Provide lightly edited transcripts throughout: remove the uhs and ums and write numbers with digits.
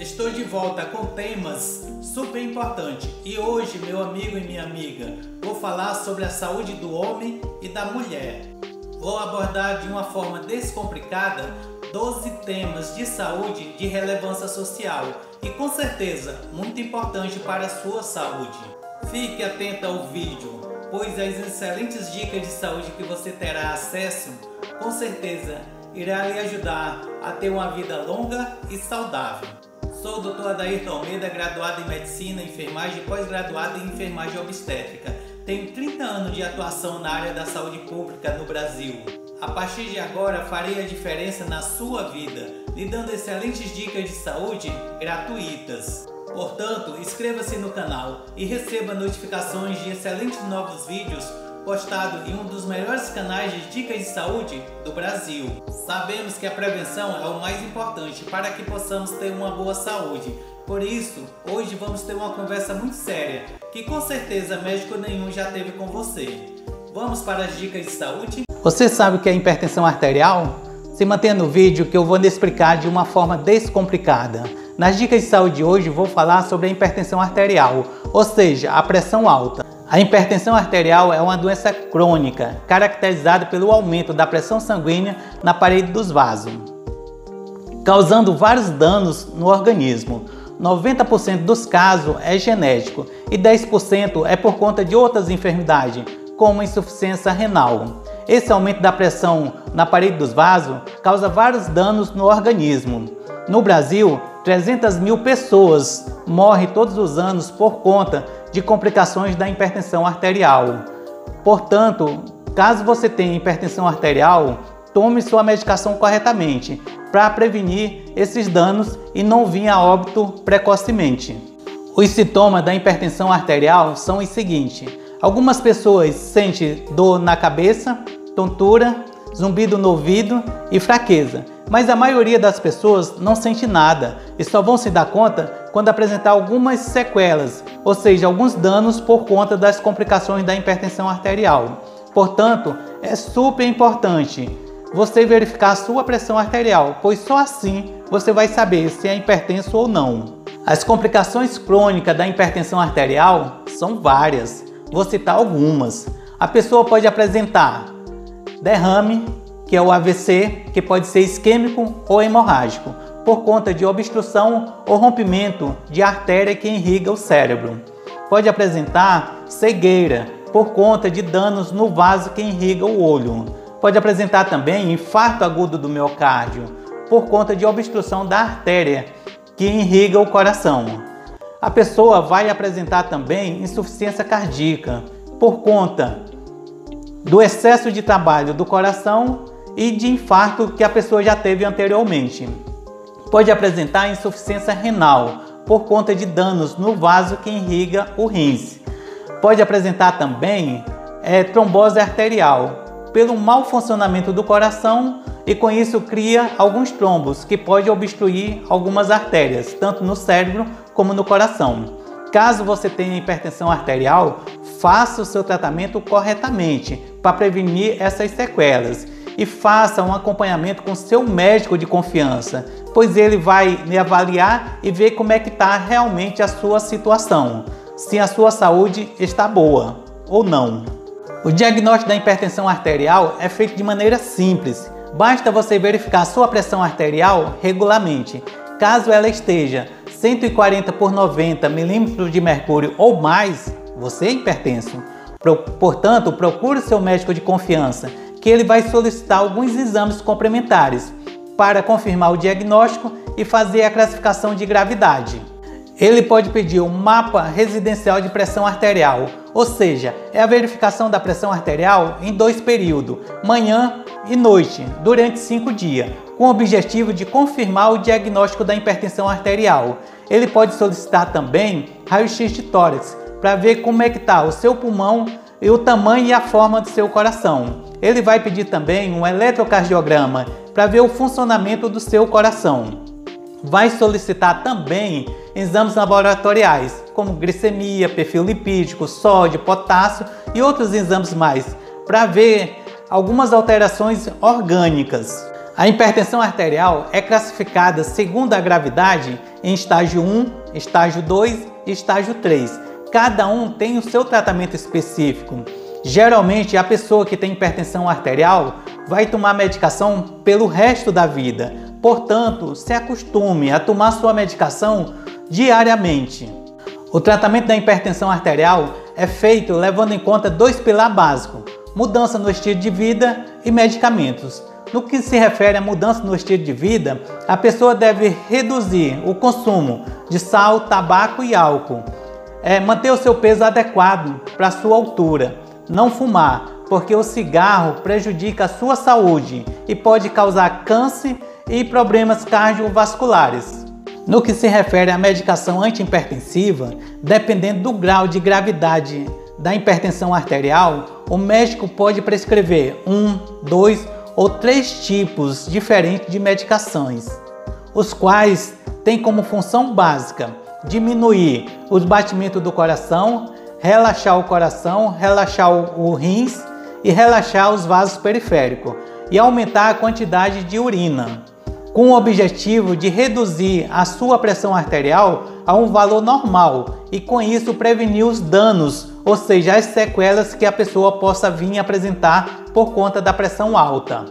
Estou de volta com temas super importantes e hoje, meu amigo e minha amiga, vou falar sobre a saúde do homem e da mulher. Vou abordar de uma forma descomplicada 12 temas de saúde de relevância social e com certeza muito importante para a sua saúde. Fique atento ao vídeo, pois as excelentes dicas de saúde que você terá acesso, com certeza irá lhe ajudar a ter uma vida longa e saudável. Sou o Dr. Adairton Almeida, graduado em Medicina, Enfermagem e pós-graduado em Enfermagem Obstétrica. Tenho 30 anos de atuação na área da saúde pública no Brasil. A partir de agora farei a diferença na sua vida, lhe dando excelentes dicas de saúde gratuitas. Portanto, inscreva-se no canal e receba notificações de excelentes novos vídeos postados em um dos melhores canais de dicas de saúde do Brasil. Sabemos que a prevenção é o mais importante para que possamos ter uma boa saúde. Por isso, hoje vamos ter uma conversa muito séria, que com certeza médico nenhum já teve com você. Vamos para as dicas de saúde? Você sabe o que é hipertensão arterial? Se mantenha no vídeo que eu vou lhe explicar de uma forma descomplicada. Nas dicas de saúde de hoje vou falar sobre a hipertensão arterial, ou seja, a pressão alta. A hipertensão arterial é uma doença crônica, caracterizada pelo aumento da pressão sanguínea na parede dos vasos, causando vários danos no organismo. 90% dos casos é genético e 10% é por conta de outras enfermidades, como insuficiência renal. Esse aumento da pressão na parede dos vasos causa vários danos no organismo. No Brasil, 300 mil pessoas morrem todos os anos por conta de complicações da hipertensão arterial. Portanto, caso você tenha hipertensão arterial, tome sua medicação corretamente para prevenir esses danos e não vir a óbito precocemente. Os sintomas da hipertensão arterial são os seguintes: algumas pessoas sentem dor na cabeça, tontura, zumbido no ouvido e fraqueza, mas a maioria das pessoas não sente nada e só vão se dar conta quando apresentar algumas sequelas, ou seja, alguns danos por conta das complicações da hipertensão arterial. Portanto, é super importante você verificar a sua pressão arterial, pois só assim você vai saber se é hipertenso ou não. As complicações crônicas da hipertensão arterial são várias, vou citar algumas. A pessoa pode apresentar derrame, que é o AVC, que pode ser isquêmico ou hemorrágico, por conta de obstrução ou rompimento de artéria que irriga o cérebro. Pode apresentar cegueira, por conta de danos no vaso que irriga o olho. Pode apresentar também infarto agudo do miocárdio, por conta de obstrução da artéria que irriga o coração. A pessoa vai apresentar também insuficiência cardíaca, por conta do excesso de trabalho do coração e de infarto que a pessoa já teve anteriormente. Pode apresentar insuficiência renal, por conta de danos no vaso que irriga o rins. Pode apresentar também trombose arterial, pelo mau funcionamento do coração, e com isso cria alguns trombos que podem obstruir algumas artérias, tanto no cérebro como no coração. Caso você tenha hipertensão arterial, faça o seu tratamento corretamente para prevenir essas sequelas e faça um acompanhamento com seu médico de confiança, pois ele vai lhe avaliar e ver como é que está realmente a sua situação, se a sua saúde está boa ou não. O diagnóstico da hipertensão arterial é feito de maneira simples. Basta você verificar a sua pressão arterial regularmente. Caso ela esteja 140 por 90 milímetros de mercúrio ou mais, você é hipertenso. Portanto, procure seu médico de confiança, que ele vai solicitar alguns exames complementares para confirmar o diagnóstico e fazer a classificação de gravidade. Ele pode pedir um mapa residencial de pressão arterial, ou seja, é a verificação da pressão arterial em 2 períodos, manhã e noite, durante 5 dias, com o objetivo de confirmar o diagnóstico da hipertensão arterial. Ele pode solicitar também raio-x de tórax, para ver como é que está o seu pulmão e o tamanho e a forma do seu coração. Ele vai pedir também um eletrocardiograma, para ver o funcionamento do seu coração. Vai solicitar também exames laboratoriais, como glicemia, perfil lipídico, sódio, potássio e outros exames mais, para ver algumas alterações orgânicas. A hipertensão arterial é classificada segundo a gravidade em estágio 1, estágio 2 e estágio 3. Cada um tem o seu tratamento específico. Geralmente, a pessoa que tem hipertensão arterial vai tomar medicação pelo resto da vida. Portanto, se acostume a tomar sua medicação diariamente. O tratamento da hipertensão arterial é feito levando em conta 2 pilares básicos: mudança no estilo de vida e medicamentos. No que se refere à mudança no estilo de vida, a pessoa deve reduzir o consumo de sal, tabaco e álcool. Manter o seu peso adequado para a sua altura. Não fumar, porque o cigarro prejudica a sua saúde e pode causar câncer e problemas cardiovasculares. No que se refere à medicação antihipertensiva, dependendo do grau de gravidade da hipertensão arterial, o médico pode prescrever 1, 2 ou 3 tipos diferentes de medicações, os quais têm como função básica diminuir os batimentos do coração, relaxar o coração, relaxar o rins e relaxar os vasos periféricos e aumentar a quantidade de urina, com o objetivo de reduzir a sua pressão arterial a um valor normal e com isso prevenir os danos, ou seja, as sequelas que a pessoa possa vir apresentar por conta da pressão alta.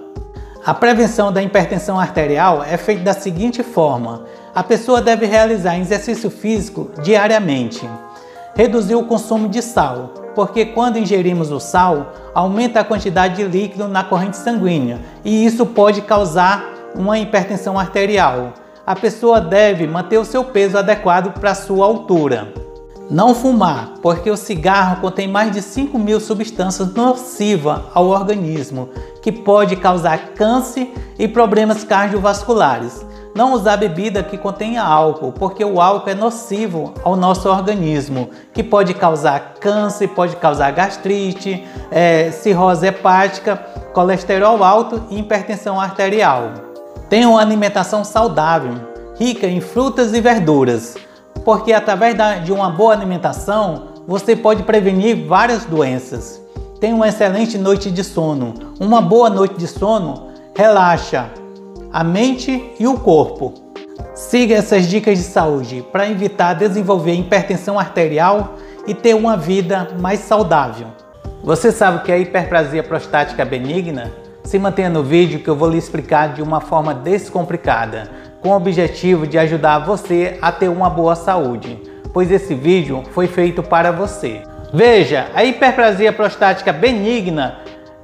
A prevenção da hipertensão arterial é feita da seguinte forma: a pessoa deve realizar exercício físico diariamente. Reduzir o consumo de sal, porque quando ingerimos o sal, aumenta a quantidade de líquido na corrente sanguínea e isso pode causar uma hipertensão arterial. A pessoa deve manter o seu peso adequado para a sua altura. Não fumar, porque o cigarro contém mais de 5.000 substâncias nocivas ao organismo, que pode causar câncer e problemas cardiovasculares. Não usar bebida que contenha álcool, porque o álcool é nocivo ao nosso organismo, que pode causar câncer, pode causar gastrite, cirrose hepática, colesterol alto e hipertensão arterial. Tenha uma alimentação saudável, rica em frutas e verduras, porque através de uma boa alimentação você pode prevenir várias doenças. Tenha uma excelente noite de sono. Uma boa noite de sono relaxa a mente e o corpo. Siga essas dicas de saúde para evitar desenvolver hipertensão arterial e ter uma vida mais saudável. Você sabe o que é hiperplasia prostática benigna? Se mantenha no vídeo que eu vou lhe explicar de uma forma descomplicada, com o objetivo de ajudar você a ter uma boa saúde, pois esse vídeo foi feito para você. Veja, a hiperplasia prostática benigna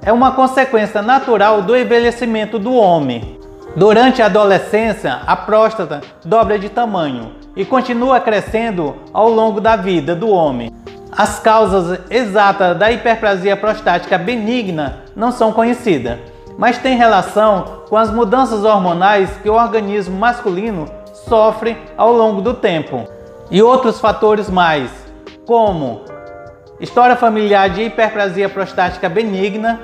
é uma consequência natural do envelhecimento do homem. Durante a adolescência, a próstata dobra de tamanho e continua crescendo ao longo da vida do homem. As causas exatas da hiperplasia prostática benigna não são conhecidas, mas tem relação com as mudanças hormonais que o organismo masculino sofre ao longo do tempo. E outros fatores mais, como história familiar de hiperplasia prostática benigna,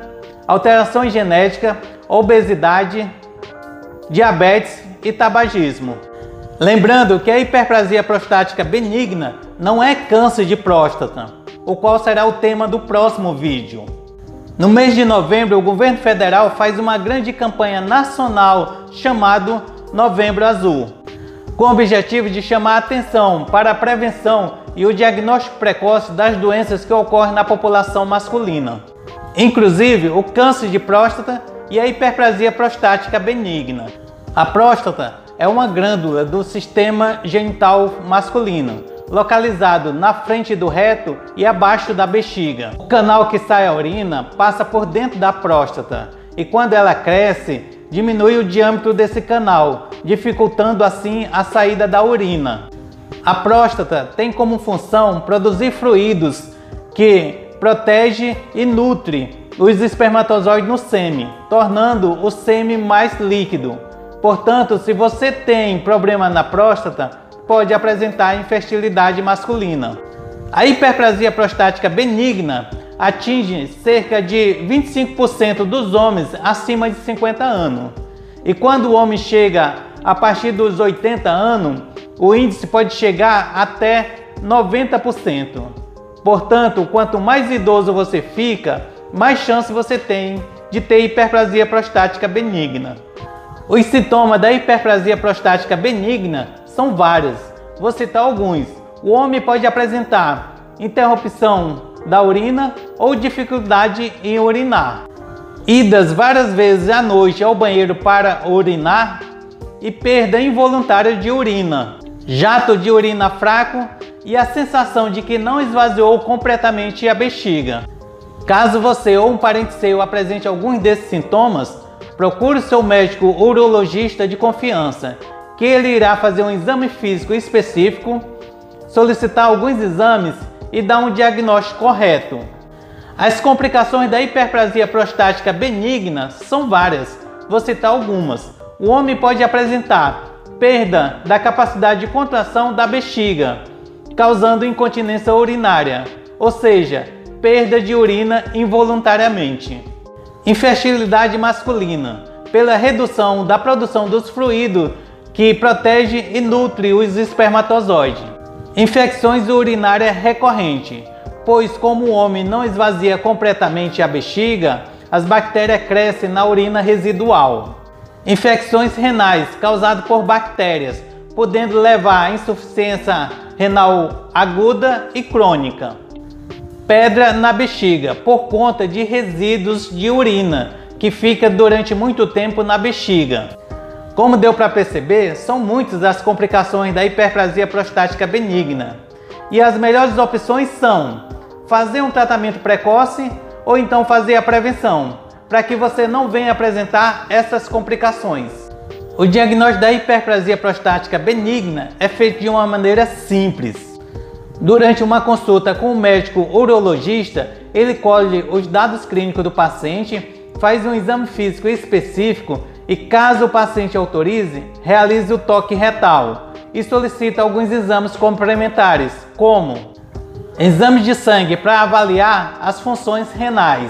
alterações genéticas, obesidade, diabetes e tabagismo. Lembrando que a hiperplasia prostática benigna não é câncer de próstata, o qual será o tema do próximo vídeo. No mês de novembro, o governo federal faz uma grande campanha nacional chamada Novembro Azul, com o objetivo de chamar a atenção para a prevenção e o diagnóstico precoce das doenças que ocorrem na população masculina, inclusive o câncer de próstata e a hiperplasia prostática benigna. A próstata é uma glândula do sistema genital masculino, localizado na frente do reto e abaixo da bexiga. O canal que sai a urina passa por dentro da próstata e quando ela cresce, diminui o diâmetro desse canal, dificultando assim a saída da urina. A próstata tem como função produzir fluidos que protege e nutre os espermatozoides no sêmen, tornando o sêmen mais líquido. Portanto, se você tem problema na próstata, pode apresentar infertilidade masculina. A hiperplasia prostática benigna atinge cerca de 25% dos homens acima de 50 anos. E quando o homem chega a partir dos 80 anos, o índice pode chegar até 90%. Portanto, quanto mais idoso você fica, mais chance você tem de ter hiperplasia prostática benigna. Os sintomas da hiperplasia prostática benigna são vários. Vou citar alguns. O homem pode apresentar interrupção da urina ou dificuldade em urinar, idas várias vezes à noite ao banheiro para urinar e perda involuntária de urina, jato de urina fraco e a sensação de que não esvaziou completamente a bexiga. Caso você ou um parente seu apresente alguns desses sintomas, procure seu médico urologista de confiança, que ele irá fazer um exame físico específico, solicitar alguns exames e dar um diagnóstico correto. As complicações da hiperplasia prostática benigna são várias. Vou citar algumas. O homem pode apresentar perda da capacidade de contração da bexiga, causando incontinência urinária, ou seja, perda de urina involuntariamente. Infertilidade masculina, pela redução da produção dos fluidos que protege e nutre os espermatozoides. Infecções urinárias recorrentes, pois como o homem não esvazia completamente a bexiga, as bactérias crescem na urina residual. Infecções renais causadas por bactérias, podendo levar a insuficiência renal aguda e crônica. Pedra na bexiga, por conta de resíduos de urina, que fica durante muito tempo na bexiga. Como deu para perceber, são muitas as complicações da hiperplasia prostática benigna. E as melhores opções são fazer um tratamento precoce ou então fazer a prevenção, para que você não venha apresentar essas complicações. O diagnóstico da hiperplasia prostática benigna é feito de uma maneira simples. Durante uma consulta com o médico urologista, ele colhe os dados clínicos do paciente, faz um exame físico específico e, caso o paciente autorize, realize o toque retal e solicita alguns exames complementares, como exames de sangue para avaliar as funções renais,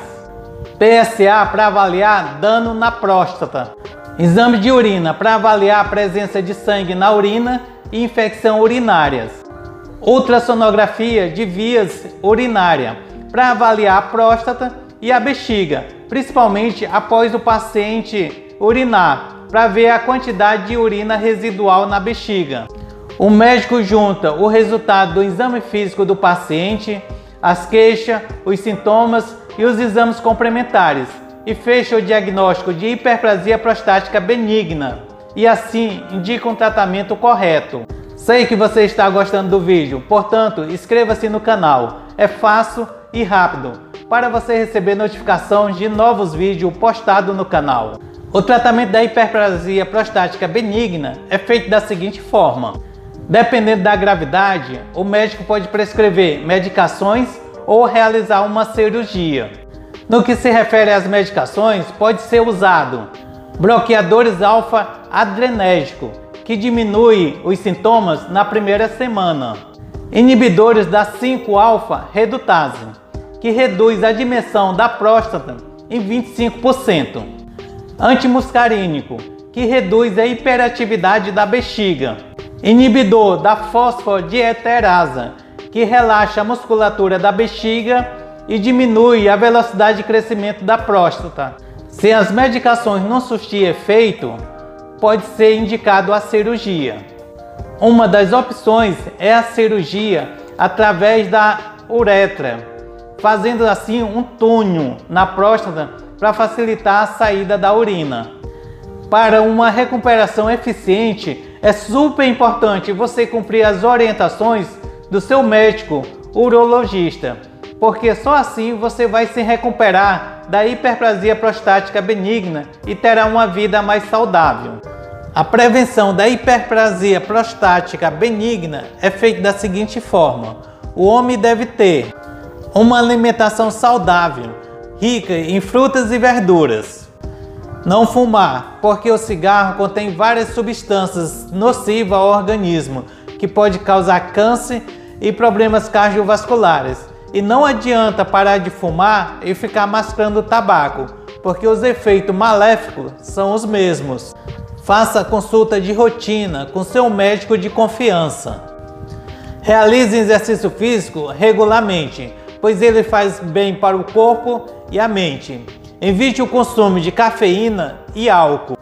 PSA para avaliar dano na próstata, exame de urina para avaliar a presença de sangue na urina e infecção urinárias, ultrassonografia de vias urinárias para avaliar a próstata e a bexiga, principalmente após o paciente urinar, para ver a quantidade de urina residual na bexiga. O médico junta o resultado do exame físico do paciente, as queixas, os sintomas e os exames complementares e fecha o diagnóstico de hiperplasia prostática benigna e assim indica um tratamento correto. Sei que você está gostando do vídeo, portanto, inscreva-se no canal. É fácil e rápido para você receber notificações de novos vídeos postados no canal. O tratamento da hiperplasia prostática benigna é feito da seguinte forma. Dependendo da gravidade, o médico pode prescrever medicações ou realizar uma cirurgia. No que se refere às medicações, pode ser usado bloqueadores alfa-adrenérgicos, que diminui os sintomas na primeira semana. Inibidores da 5-alfa-redutase, que reduz a dimensão da próstata em 25%. Antimuscarínico, que reduz a hiperatividade da bexiga. Inibidor da fosfodiesterase, que relaxa a musculatura da bexiga e diminui a velocidade de crescimento da próstata. Se as medicações não surtirem efeito, pode ser indicado a cirurgia. Uma das opções é a cirurgia através da uretra, fazendo assim um túnel na próstata para facilitar a saída da urina. Para uma recuperação eficiente, é super importante você cumprir as orientações do seu médico urologista, porque só assim você vai se recuperar da hiperplasia prostática benigna e terá uma vida mais saudável. A prevenção da hiperplasia prostática benigna é feita da seguinte forma. O homem deve ter uma alimentação saudável, rica em frutas e verduras. Não fumar, porque o cigarro contém várias substâncias nocivas ao organismo, que pode causar câncer e problemas cardiovasculares. E não adianta parar de fumar e ficar mascando tabaco, porque os efeitos maléficos são os mesmos. Faça consulta de rotina com seu médico de confiança. Realize exercício físico regularmente, pois ele faz bem para o corpo e a mente. Evite o consumo de cafeína e álcool.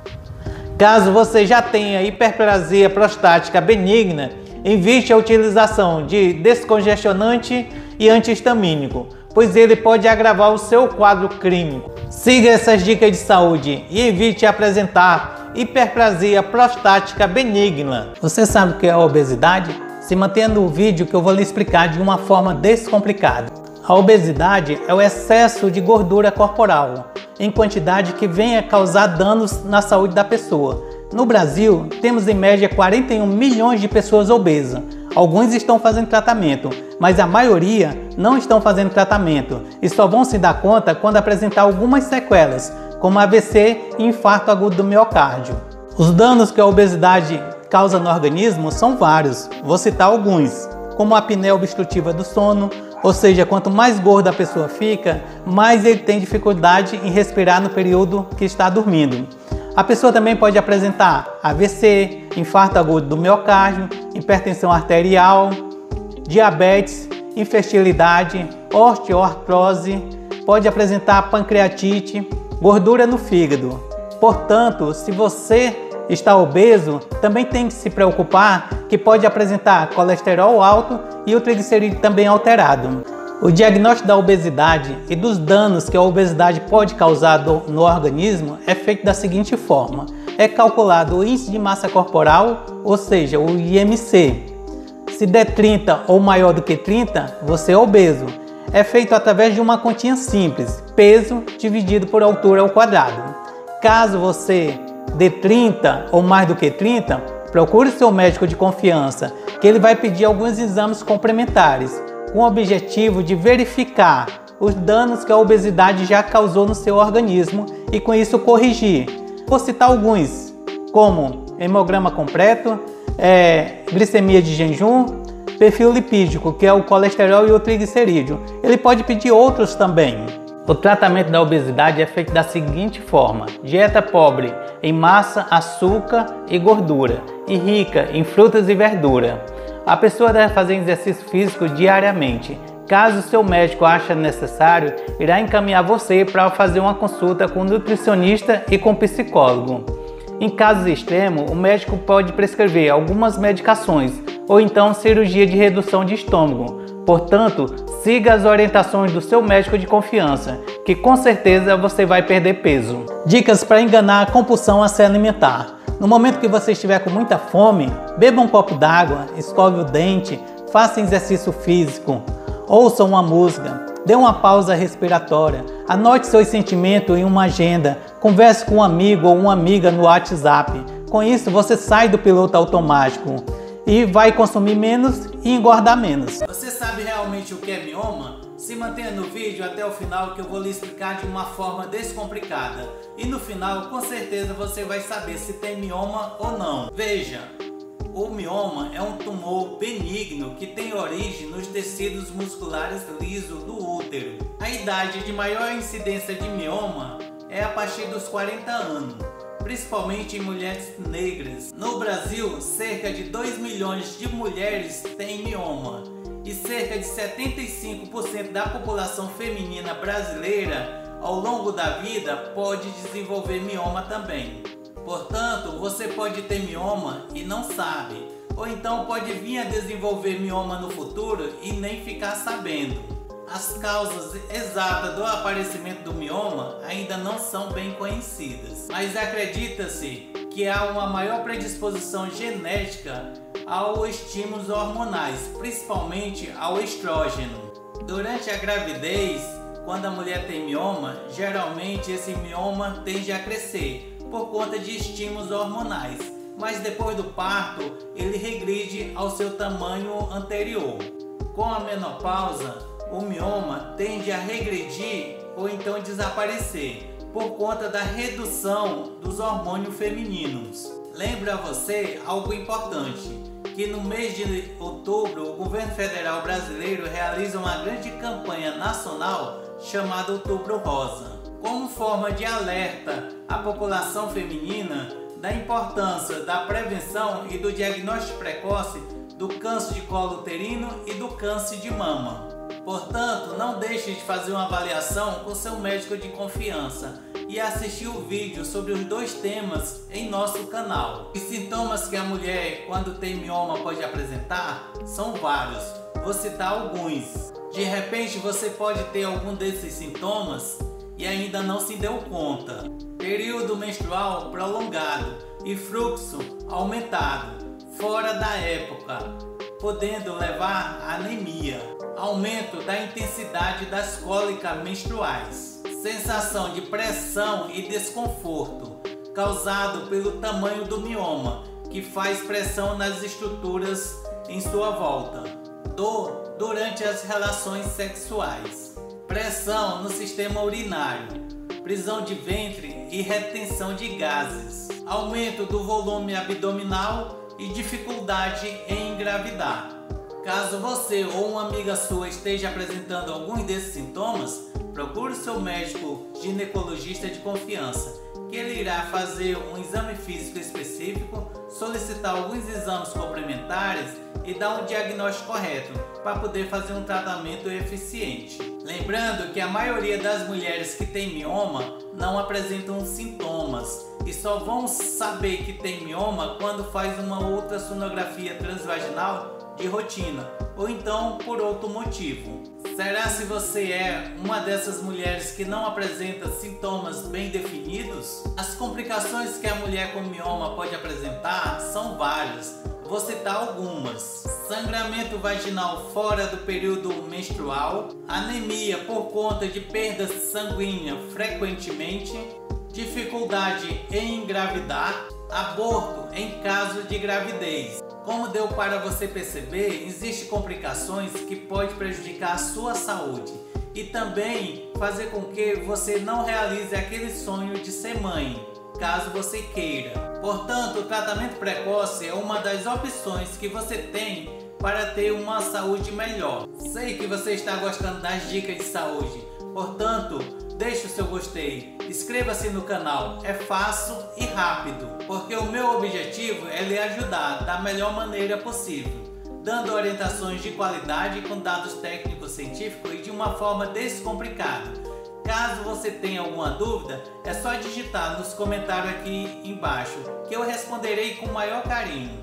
Caso você já tenha hiperplasia prostática benigna, evite a utilização de descongestionante e antihistamínico, pois ele pode agravar o seu quadro clínico. Siga essas dicas de saúde e evite apresentar hiperplasia prostática benigna. Você sabe o que é a obesidade? Se mantenha no vídeo que eu vou lhe explicar de uma forma descomplicada. A obesidade é o excesso de gordura corporal em quantidade que venha causar danos na saúde da pessoa. No Brasil, temos em média 41 milhões de pessoas obesas. Alguns estão fazendo tratamento, mas a maioria não estão fazendo tratamento e só vão se dar conta quando apresentar algumas sequelas, como AVC e infarto agudo do miocárdio. Os danos que a obesidade causa no organismo são vários, vou citar alguns, como a apneia obstrutiva do sono, ou seja, quanto mais gorda a pessoa fica, mais ele tem dificuldade em respirar no período que está dormindo. A pessoa também pode apresentar AVC, infarto agudo do miocárdio, hipertensão arterial, diabetes, infertilidade, osteoartrose, pode apresentar pancreatite, gordura no fígado. Portanto, se você está obeso, também tem que se preocupar que pode apresentar colesterol alto e o triglicerídeo também alterado. O diagnóstico da obesidade e dos danos que a obesidade pode causar no organismo é feito da seguinte forma. É calculado o índice de massa corporal, ou seja, o IMC. Se der 30 ou maior do que 30, você é obeso. É feito através de uma continha simples, peso dividido por altura ao quadrado. Caso você dê 30 ou mais do que 30, procure seu médico de confiança, que ele vai pedir alguns exames complementares, com o objetivo de verificar os danos que a obesidade já causou no seu organismo e com isso corrigir. Vou citar alguns, como hemograma completo, glicemia de jejum, perfil lipídico, que é o colesterol e o triglicerídeo. Ele pode pedir outros também. O tratamento da obesidade é feito da seguinte forma: dieta pobre em massa, açúcar e gordura e rica em frutas e verdura. A pessoa deve fazer exercício físico diariamente. Caso seu médico ache necessário, irá encaminhar você para fazer uma consulta com nutricionista e com psicólogo. Em casos extremos, o médico pode prescrever algumas medicações ou então cirurgia de redução de estômago. Portanto, siga as orientações do seu médico de confiança, que com certeza você vai perder peso. Dicas para enganar a compulsão a se alimentar. No momento que você estiver com muita fome, beba um copo d'água, escove o dente, faça exercício físico, ouça uma música, dê uma pausa respiratória, anote seus sentimentos em uma agenda, converse com um amigo ou uma amiga no WhatsApp. Com isso, você sai do piloto automático e vai consumir menos e engordar menos. Você sabe realmente o que é mioma? Se mantenha no vídeo até o final que eu vou lhe explicar de uma forma descomplicada. E no final, com certeza, você vai saber se tem mioma ou não. Veja, o mioma é um tumor benigno que tem origem nos tecidos musculares lisos do útero. A idade de maior incidência de mioma é a partir dos 40 anos. Principalmente em mulheres negras. No Brasil, cerca de 2 milhões de mulheres têm mioma e cerca de 75% da população feminina brasileira ao longo da vida pode desenvolver mioma também. Portanto, você pode ter mioma e não sabe, ou então pode vir a desenvolver mioma no futuro e nem ficar sabendo. As causas exatas do aparecimento do mioma ainda não são bem conhecidas, mas acredita-se que há uma maior predisposição genética aos estímulos hormonais, principalmente ao estrógeno. Durante a gravidez, quando a mulher tem mioma, geralmente esse mioma tende a crescer por conta de estímulos hormonais, mas depois do parto ele regride ao seu tamanho anterior. Com a menopausa, o mioma tende a regredir ou então desaparecer por conta da redução dos hormônios femininos. Lembro a você algo importante, que no mês de outubro o governo federal brasileiro realiza uma grande campanha nacional chamada Outubro Rosa, como forma de alerta à população feminina da importância da prevenção e do diagnóstico precoce do câncer de colo uterino e do câncer de mama. Portanto, não deixe de fazer uma avaliação com seu médico de confiança e assistir o vídeo sobre os dois temas em nosso canal. Os sintomas que a mulher, quando tem mioma, pode apresentar são vários. Vou citar alguns. De repente, você pode ter algum desses sintomas e ainda não se deu conta. Período menstrual prolongado e fluxo aumentado, fora da época, podendo levar a anemia. Aumento da intensidade das cólicas menstruais. Sensação de pressão e desconforto, causado pelo tamanho do mioma, que faz pressão nas estruturas em sua volta. Dor durante as relações sexuais. Pressão no sistema urinário. Prisão de ventre e retenção de gases. Aumento do volume abdominal e dificuldade em engravidar. Caso você ou uma amiga sua esteja apresentando alguns desses sintomas, procure seu médico ginecologista de confiança, que ele irá fazer um exame físico específico, solicitar alguns exames complementares e dar um diagnóstico correto para poder fazer um tratamento eficiente. Lembrando que a maioria das mulheres que têm mioma não apresentam sintomas e só vão saber que tem mioma quando faz uma outra sonografia transvaginal de rotina, ou então por outro motivo. Será se você é uma dessas mulheres que não apresenta sintomas bem definidos? As complicações que a mulher com mioma pode apresentar são várias. Vou citar algumas: sangramento vaginal fora do período menstrual, anemia por conta de perda sanguínea frequentemente, dificuldade em engravidar, aborto em caso de gravidez. Como deu para você perceber, existem complicações que podem prejudicar a sua saúde e também fazer com que você não realize aquele sonho de ser mãe, caso você queira. Portanto, o tratamento precoce é uma das opções que você tem para ter uma saúde melhor. Sei que você está gostando das dicas de saúde, portanto, deixe o seu gostei, inscreva-se no canal, é fácil e rápido, porque o meu objetivo é lhe ajudar da melhor maneira possível, dando orientações de qualidade com dados técnicos científicos e de uma forma descomplicada. Caso você tenha alguma dúvida, é só digitar nos comentários aqui embaixo, que eu responderei com o maior carinho.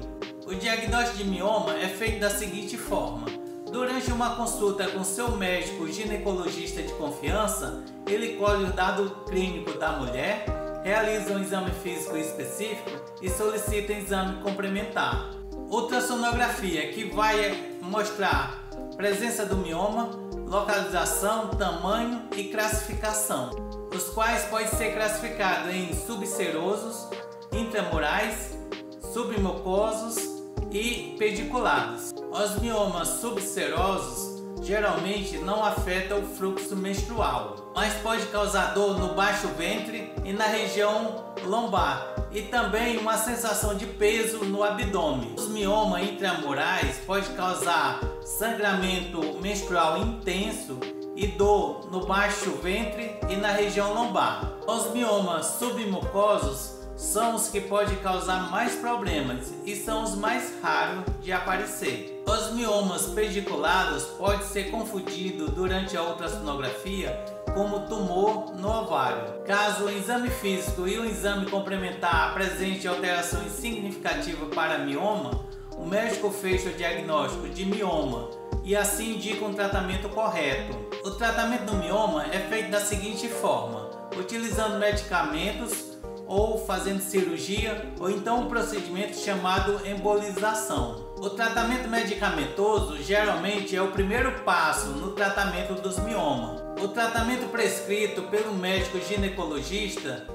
O diagnóstico de mioma é feito da seguinte forma: durante uma consulta com seu médico ginecologista de confiança, ele colhe o dado clínico da mulher, realiza um exame físico específico e solicita um exame complementar. Ultrassonografia, que vai mostrar presença do mioma, localização, tamanho e classificação, os quais podem ser classificados em subserosos, intramurais, submucosos e pediculados. Os miomas subserosos geralmente não afetam o fluxo menstrual, mas pode causar dor no baixo ventre e na região lombar e também uma sensação de peso no abdômen. Os miomas intramurais podem causar sangramento menstrual intenso e dor no baixo ventre e na região lombar. Os miomas submucosos são os que podem causar mais problemas e são os mais raros de aparecer. Os miomas pediculados podem ser confundidos durante a ultrassonografia como tumor no ovário. Caso o exame físico e o exame complementar apresentem alterações significativas para mioma, o médico fecha o diagnóstico de mioma e assim indica um tratamento correto. O tratamento do mioma é feito da seguinte forma: utilizando medicamentos ou fazendo cirurgia, ou então um procedimento chamado embolização. O tratamento medicamentoso geralmente é o primeiro passo no tratamento dos miomas. O tratamento prescrito pelo médico ginecologista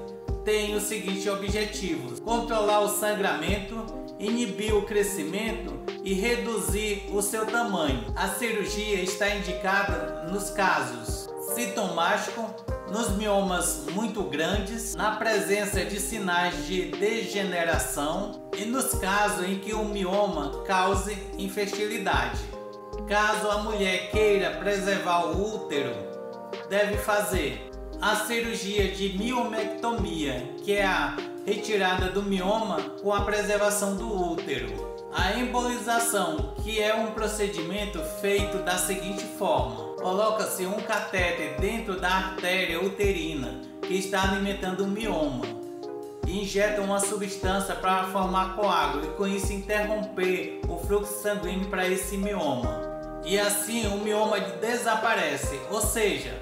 tem os seguintes objetivos: controlar o sangramento, inibir o crescimento e reduzir o seu tamanho. A cirurgia está indicada nos casos sintomáticos, nos miomas muito grandes, na presença de sinais de degeneração e nos casos em que o mioma cause infertilidade. Caso a mulher queira preservar o útero, deve fazer a cirurgia de miomectomia, que é a retirada do mioma com a preservação do útero. A embolização, que é um procedimento feito da seguinte forma: coloca-se um catéter dentro da artéria uterina que está alimentando o mioma e injeta uma substância para formar coágulo e com isso interromper o fluxo sanguíneo para esse mioma. E assim o mioma desaparece, ou seja,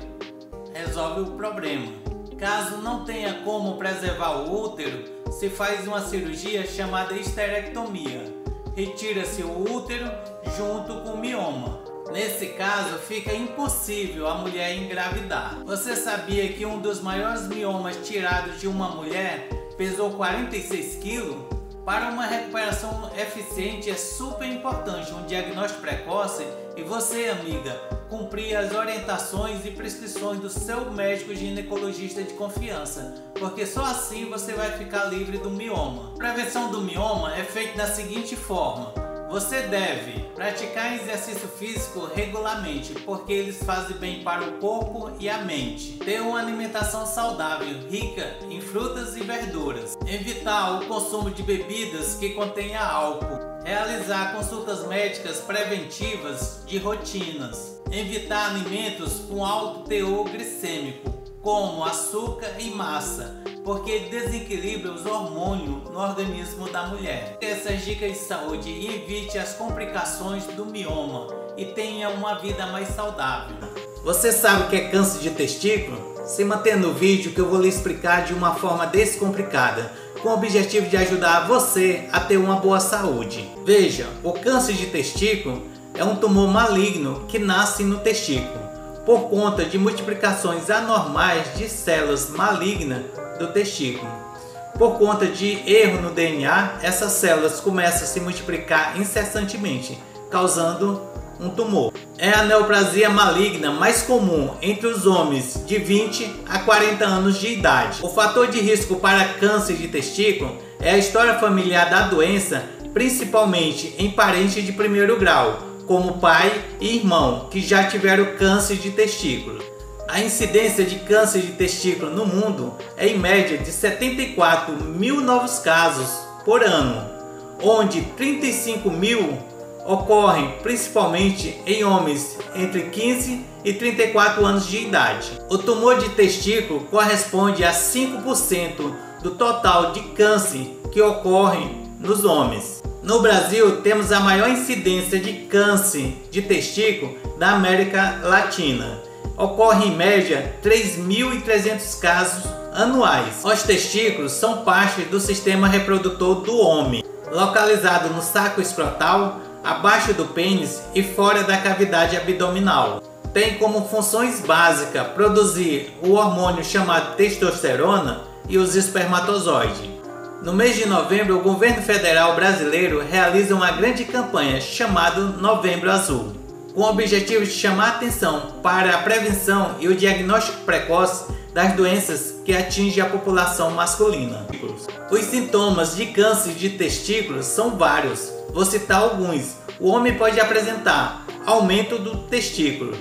resolve o problema. Caso não tenha como preservar o útero, se faz uma cirurgia chamada esterectomia. Retira-se o útero junto com o mioma. Nesse caso, fica impossível a mulher engravidar. Você sabia que um dos maiores miomas tirados de uma mulher pesou 46 kg? Para uma recuperação eficiente é super importante um diagnóstico precoce e você, amiga, cumprir as orientações e prescrições do seu médico ginecologista de confiança, porque só assim você vai ficar livre do mioma. A prevenção do mioma é feita da seguinte forma: você deve praticar exercício físico regularmente, porque eles fazem bem para o corpo e a mente. Ter uma alimentação saudável, rica em frutas e verduras. Evitar o consumo de bebidas que contenham álcool. Realizar consultas médicas preventivas de rotinas. Evitar alimentos com alto teor glicêmico, como açúcar e massa, porque desequilibra os hormônios no organismo da mulher. Essas dicas de saúde e evite as complicações do mioma e tenha uma vida mais saudável. Você sabe o que é câncer de testículo? Se mantenha no vídeo que eu vou lhe explicar de uma forma descomplicada, com o objetivo de ajudar você a ter uma boa saúde. Veja, o câncer de testículo é um tumor maligno que nasce no testículo por conta de multiplicações anormais de células malignas do testículo. Por conta de erro no DNA, essas células começam a se multiplicar incessantemente, causando um tumor. É a neoplasia maligna mais comum entre os homens de 20 a 40 anos de idade. O fator de risco para câncer de testículo é a história familiar da doença, principalmente em parentes de primeiro grau, como pai e irmão que já tiveram câncer de testículo. A incidência de câncer de testículo no mundo é em média de 74 mil novos casos por ano, onde 35 mil ocorrem principalmente em homens entre 15 e 34 anos de idade. O tumor de testículo corresponde a 5% do total de câncer que ocorre nos homens. No Brasil, temos a maior incidência de câncer de testículo da América Latina. Ocorre em média 3.300 casos anuais. Os testículos são parte do sistema reprodutor do homem, localizado no saco escrotal, abaixo do pênis e fora da cavidade abdominal. Tem como funções básicas produzir o hormônio chamado testosterona e os espermatozoides. No mês de novembro, o governo federal brasileiro realiza uma grande campanha chamada Novembro Azul, com o objetivo de chamar a atenção para a prevenção e o diagnóstico precoce das doenças que atingem a população masculina. Os sintomas de câncer de testículos são vários. Vou citar alguns. O homem pode apresentar aumento do testículo,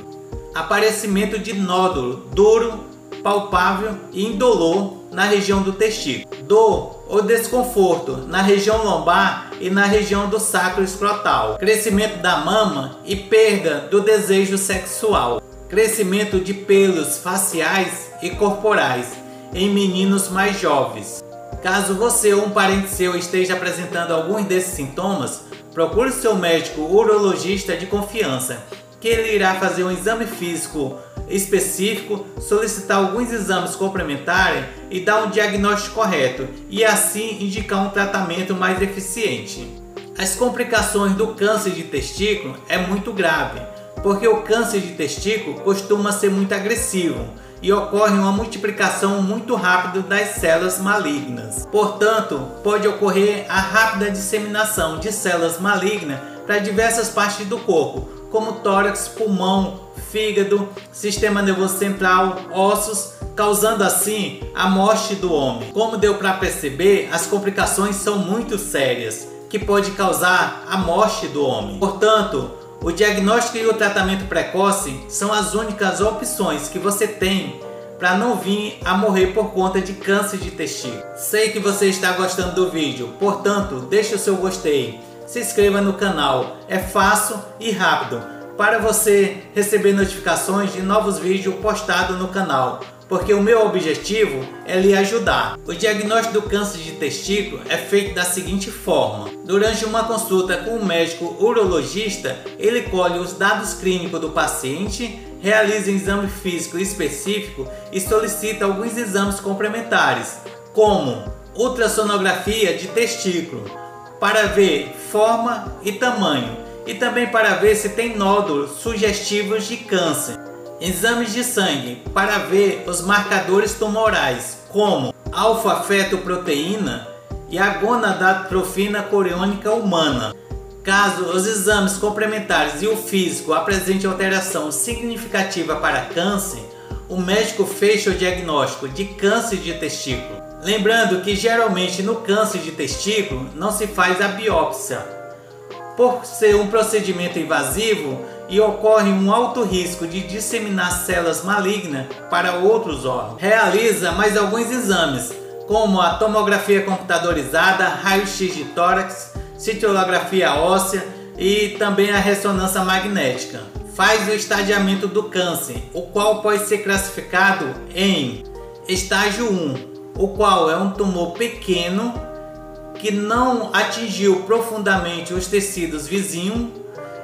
aparecimento de nódulo duro, palpável e indolor na região do testículo, dor ou desconforto na região lombar e na região do sacro escrotal, crescimento da mama e perda do desejo sexual, crescimento de pelos faciais e corporais em meninos mais jovens. Caso você ou um parente seu esteja apresentando alguns desses sintomas, procure seu médico urologista de confiança, que ele irá fazer um exame físico específico, solicitar alguns exames complementares e dar um diagnóstico correto e assim indicar um tratamento mais eficiente. As complicações do câncer de testículo é muito grave, porque o câncer de testículo costuma ser muito agressivo e ocorre uma multiplicação muito rápida das células malignas. Portanto, pode ocorrer a rápida disseminação de células malignas para diversas partes do corpo, como tórax, pulmão, fígado, sistema nervoso central, ossos, causando assim a morte do homem. Como deu para perceber, as complicações são muito sérias, que pode causar a morte do homem. Portanto, o diagnóstico e o tratamento precoce são as únicas opções que você tem para não vir a morrer por conta de câncer de testículo. Sei que você está gostando do vídeo, portanto, deixe o seu gostei. se inscreva no canal. É fácil e rápido para você receber notificações de novos vídeos postados no canal, porque o meu objetivo é lhe ajudar. O diagnóstico do câncer de testículo é feito da seguinte forma: durante uma consulta com um médico urologista, ele colhe os dados clínicos do paciente, realiza um exame físico específico e solicita alguns exames complementares, como ultrassonografia de testículo, para ver forma e tamanho, e também para ver se tem nódulos sugestivos de câncer. Exames de sangue para ver os marcadores tumorais, como alfa-fetoproteína e a gonadotrofina coriônica humana. Caso os exames complementares e o físico apresentem alteração significativa para câncer, o médico fecha o diagnóstico de câncer de testículo. Lembrando que geralmente no câncer de testículo não se faz a biópsia, por ser um procedimento invasivo e ocorre um alto risco de disseminar células malignas para outros órgãos. Realiza mais alguns exames, como a tomografia computadorizada, raio-x de tórax, cintilografia óssea e também a ressonância magnética. Faz o estadiamento do câncer, o qual pode ser classificado em estágio 1, o qual é um tumor pequeno que não atingiu profundamente os tecidos vizinhos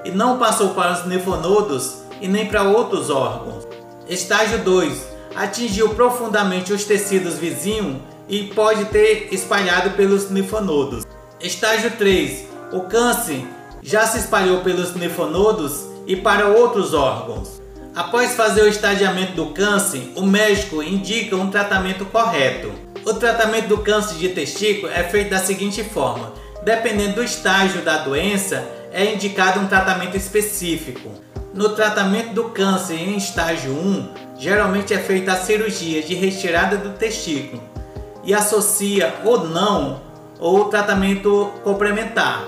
e não passou para os linfonodos e nem para outros órgãos. Estágio 2, atingiu profundamente os tecidos vizinhos e pode ter espalhado pelos linfonodos. Estágio 3, o câncer já se espalhou pelos linfonodos e para outros órgãos. Após fazer o estadiamento do câncer, o médico indica um tratamento correto. O tratamento do câncer de testículo é feito da seguinte forma: dependendo do estágio da doença, é indicado um tratamento específico. No tratamento do câncer em estágio 1, geralmente é feita a cirurgia de retirada do testículo e associa ou não o tratamento complementar,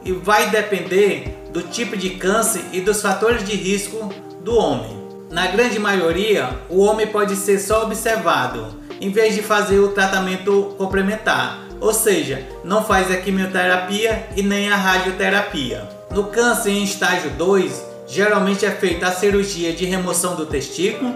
e vai depender do tipo de câncer e dos fatores de risco do homem. Na grande maioria, o homem pode ser só observado, em vez de fazer o tratamento complementar, ou seja, não faz a quimioterapia e nem a radioterapia. No câncer em estágio 2, geralmente é feita a cirurgia de remoção do testículo,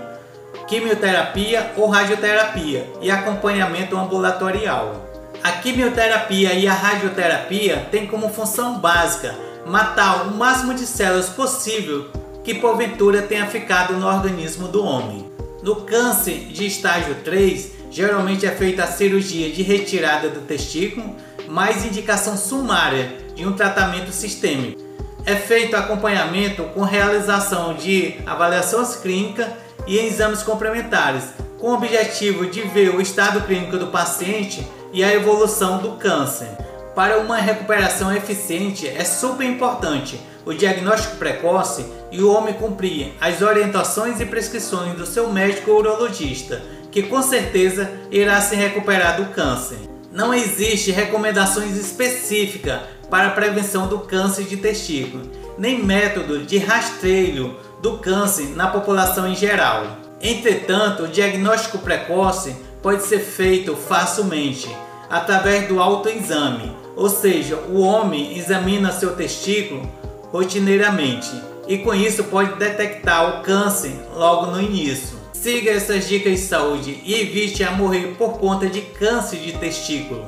quimioterapia ou radioterapia e acompanhamento ambulatorial. A quimioterapia e a radioterapia têm como função básica matar o máximo de células possível que porventura tenha ficado no organismo do homem. No câncer de estágio 3, geralmente é feita a cirurgia de retirada do testículo, mais indicação sumária de um tratamento sistêmico. É feito acompanhamento com realização de avaliações clínicas e exames complementares, com o objetivo de ver o estado clínico do paciente e a evolução do câncer. Para uma recuperação eficiente, é super importante o diagnóstico precoce e o homem cumprir as orientações e prescrições do seu médico urologista, que com certeza irá se recuperar do câncer. Não existe recomendações específicas para a prevenção do câncer de testículo, nem método de rastreio do câncer na população em geral. Entretanto, o diagnóstico precoce pode ser feito facilmente através do autoexame, ou seja, o homem examina seu testículo rotineiramente e com isso pode detectar o câncer logo no início. Siga essas dicas de saúde e evite a morrer por conta de câncer de testículo.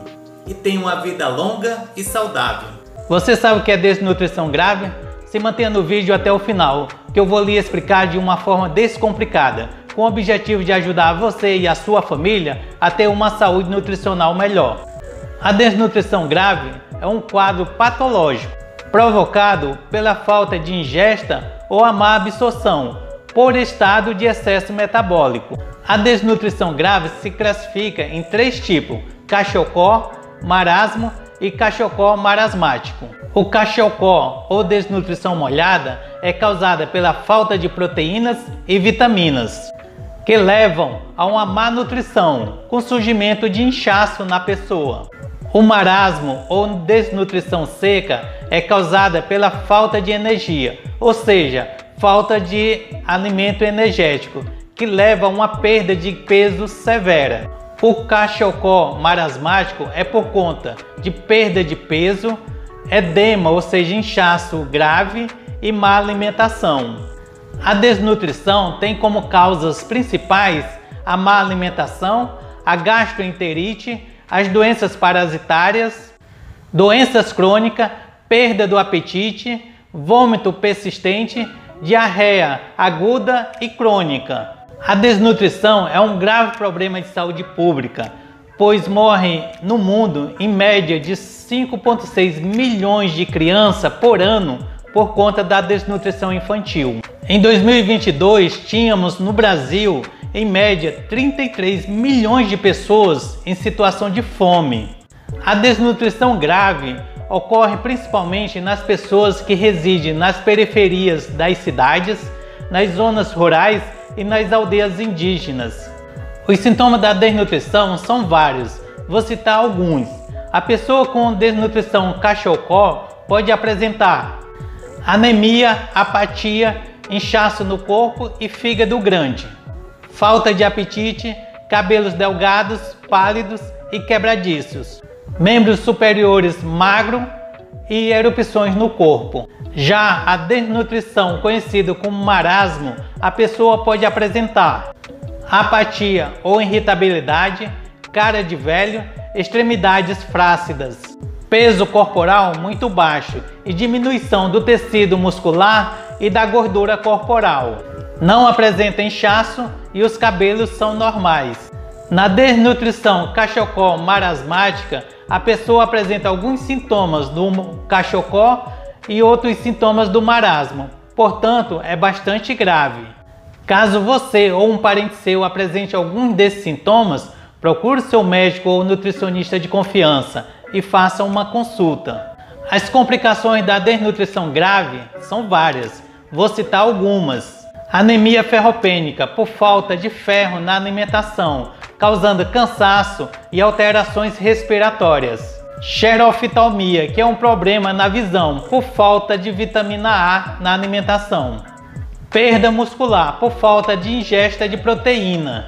E tenha uma vida longa e saudável. Você sabe o que é desnutrição grave? Se mantenha no vídeo até o final, que eu vou lhe explicar de uma forma descomplicada, com o objetivo de ajudar você e a sua família a ter uma saúde nutricional melhor. A desnutrição grave é um quadro patológico, provocado pela falta de ingesta ou a má absorção, por estado de excesso metabólico. A desnutrição grave se classifica em 3 tipos: cachocó, marasmo e cachocó marasmático. O cachocó ou desnutrição molhada é causada pela falta de proteínas e vitaminas, que levam a uma má nutrição, com surgimento de inchaço na pessoa. O marasmo ou desnutrição seca é causada pela falta de energia, ou seja, falta de alimento energético, que leva a uma perda de peso severa. O cachocó marasmático é por conta de perda de peso, edema, ou seja, inchaço grave e má alimentação. A desnutrição tem como causas principais a má alimentação, a gastroenterite, as doenças parasitárias, doenças crônicas, perda do apetite, vômito persistente, diarreia aguda e crônica. A desnutrição é um grave problema de saúde pública, pois morrem no mundo em média de 5,6 milhões de crianças por ano por conta da desnutrição infantil. Em 2022, tínhamos no Brasil, em média, 33 milhões de pessoas em situação de fome. A desnutrição grave ocorre principalmente nas pessoas que residem nas periferias das cidades, nas zonas rurais e nas aldeias indígenas. Os sintomas da desnutrição são vários, vou citar alguns. A pessoa com desnutrição cachocó pode apresentar anemia, apatia, inchaço no corpo e fígado grande, falta de apetite, cabelos delgados, pálidos e quebradiços, membros superiores magros e erupções no corpo. Já a desnutrição, conhecida como marasmo, a pessoa pode apresentar apatia ou irritabilidade, cara de velho, extremidades flácidas, peso corporal muito baixo e diminuição do tecido muscular e da gordura corporal. Não apresenta inchaço e os cabelos são normais. Na desnutrição cachocó marasmática, a pessoa apresenta alguns sintomas do cachocó e outros sintomas do marasmo, portanto é bastante grave. Caso você ou um parente seu apresente algum desses sintomas, procure seu médico ou nutricionista de confiança e faça uma consulta. As complicações da desnutrição grave são várias, vou citar algumas. Anemia ferropênica por falta de ferro na alimentação, causando cansaço e alterações respiratórias. Xeroftalmia, que é um problema na visão por falta de vitamina A na alimentação. Perda muscular por falta de ingesta de proteína.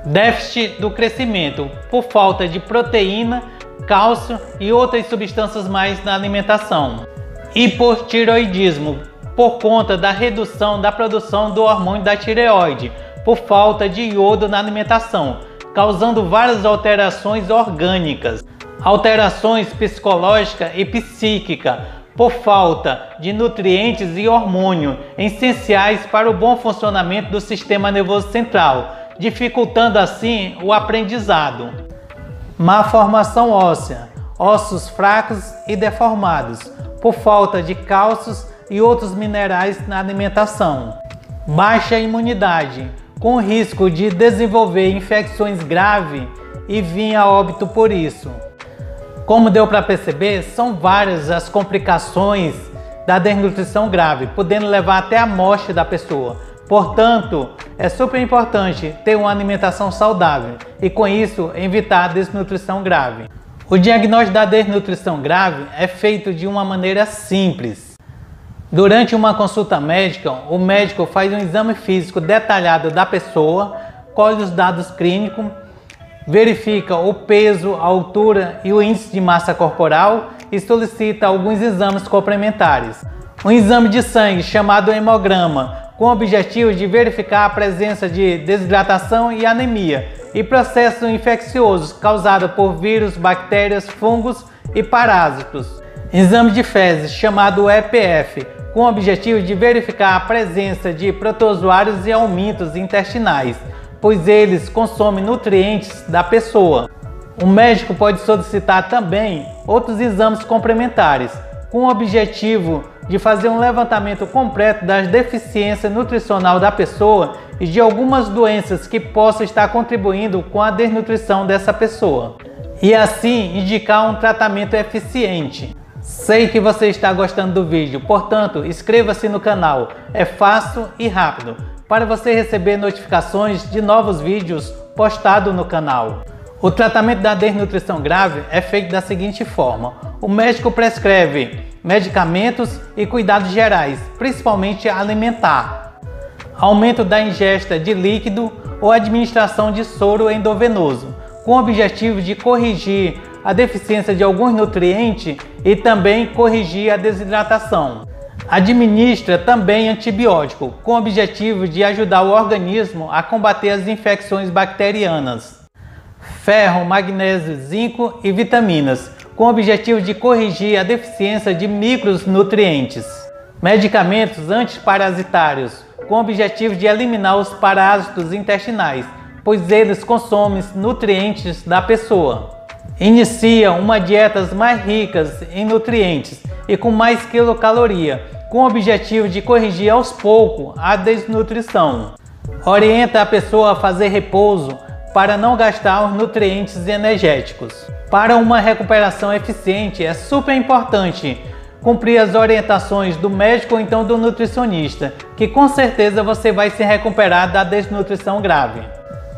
Déficit do crescimento por falta de proteína, cálcio e outras substâncias mais na alimentação. Hipotireoidismo por conta da redução da produção do hormônio da tireoide, por falta de iodo na alimentação, causando várias alterações orgânicas. Alterações psicológicas e psíquicas, por falta de nutrientes e hormônios essenciais para o bom funcionamento do sistema nervoso central, dificultando assim o aprendizado. Má formação óssea, ossos fracos e deformados, por falta de cálcios e outros minerais na alimentação. Baixa imunidade, com risco de desenvolver infecções graves e vir a óbito por isso. Como deu para perceber, são várias as complicações da desnutrição grave, podendo levar até a morte da pessoa. Portanto, é super importante ter uma alimentação saudável e, com isso, evitar a desnutrição grave. O diagnóstico da desnutrição grave é feito de uma maneira simples. Durante uma consulta médica, o médico faz um exame físico detalhado da pessoa, colhe os dados clínicos, verifica o peso, a altura e o índice de massa corporal e solicita alguns exames complementares. Um exame de sangue chamado hemograma, com o objetivo de verificar a presença de desidratação e anemia e processos infecciosos causados por vírus, bactérias, fungos e parásitos. Exame de fezes chamado EPF, com o objetivo de verificar a presença de protozoários e aumentos intestinais, pois eles consomem nutrientes da pessoa. O médico pode solicitar também outros exames complementares, com o objetivo de fazer um levantamento completo das deficiências nutricionais da pessoa e de algumas doenças que possam estar contribuindo com a desnutrição dessa pessoa, e assim indicar um tratamento eficiente. Sei que você está gostando do vídeo, portanto, inscreva-se no canal, é fácil e rápido, para você receber notificações de novos vídeos postados no canal. O tratamento da desnutrição grave é feito da seguinte forma: o médico prescreve medicamentos e cuidados gerais, principalmente alimentar, aumento da ingesta de líquido ou administração de soro endovenoso, com o objetivo de corrigir a deficiência de alguns nutrientes e também corrigir a desidratação. Administra também antibiótico, com o objetivo de ajudar o organismo a combater as infecções bacterianas. Ferro, magnésio, zinco e vitaminas, com o objetivo de corrigir a deficiência de micronutrientes. Medicamentos antiparasitários, com o objetivo de eliminar os parásitos intestinais, pois eles consomem nutrientes da pessoa. Inicia uma dieta mais rica em nutrientes e com mais quilocaloria, com o objetivo de corrigir aos poucos a desnutrição. Orienta a pessoa a fazer repouso para não gastar os nutrientes energéticos. Para uma recuperação eficiente, é super importante cumprir as orientações do médico ou então do nutricionista, que com certeza você vai se recuperar da desnutrição grave.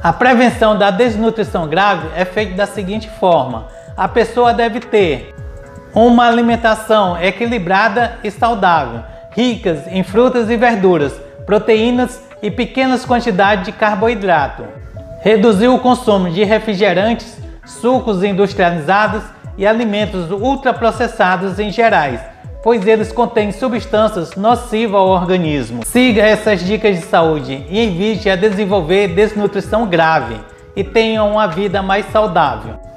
A prevenção da desnutrição grave é feita da seguinte forma: a pessoa deve ter uma alimentação equilibrada e saudável, ricas em frutas e verduras, proteínas e pequenas quantidades de carboidrato. Reduzir o consumo de refrigerantes, sucos industrializados e alimentos ultraprocessados em gerais, pois eles contêm substâncias nocivas ao organismo. Siga essas dicas de saúde e evite a desenvolver desnutrição grave e tenha uma vida mais saudável.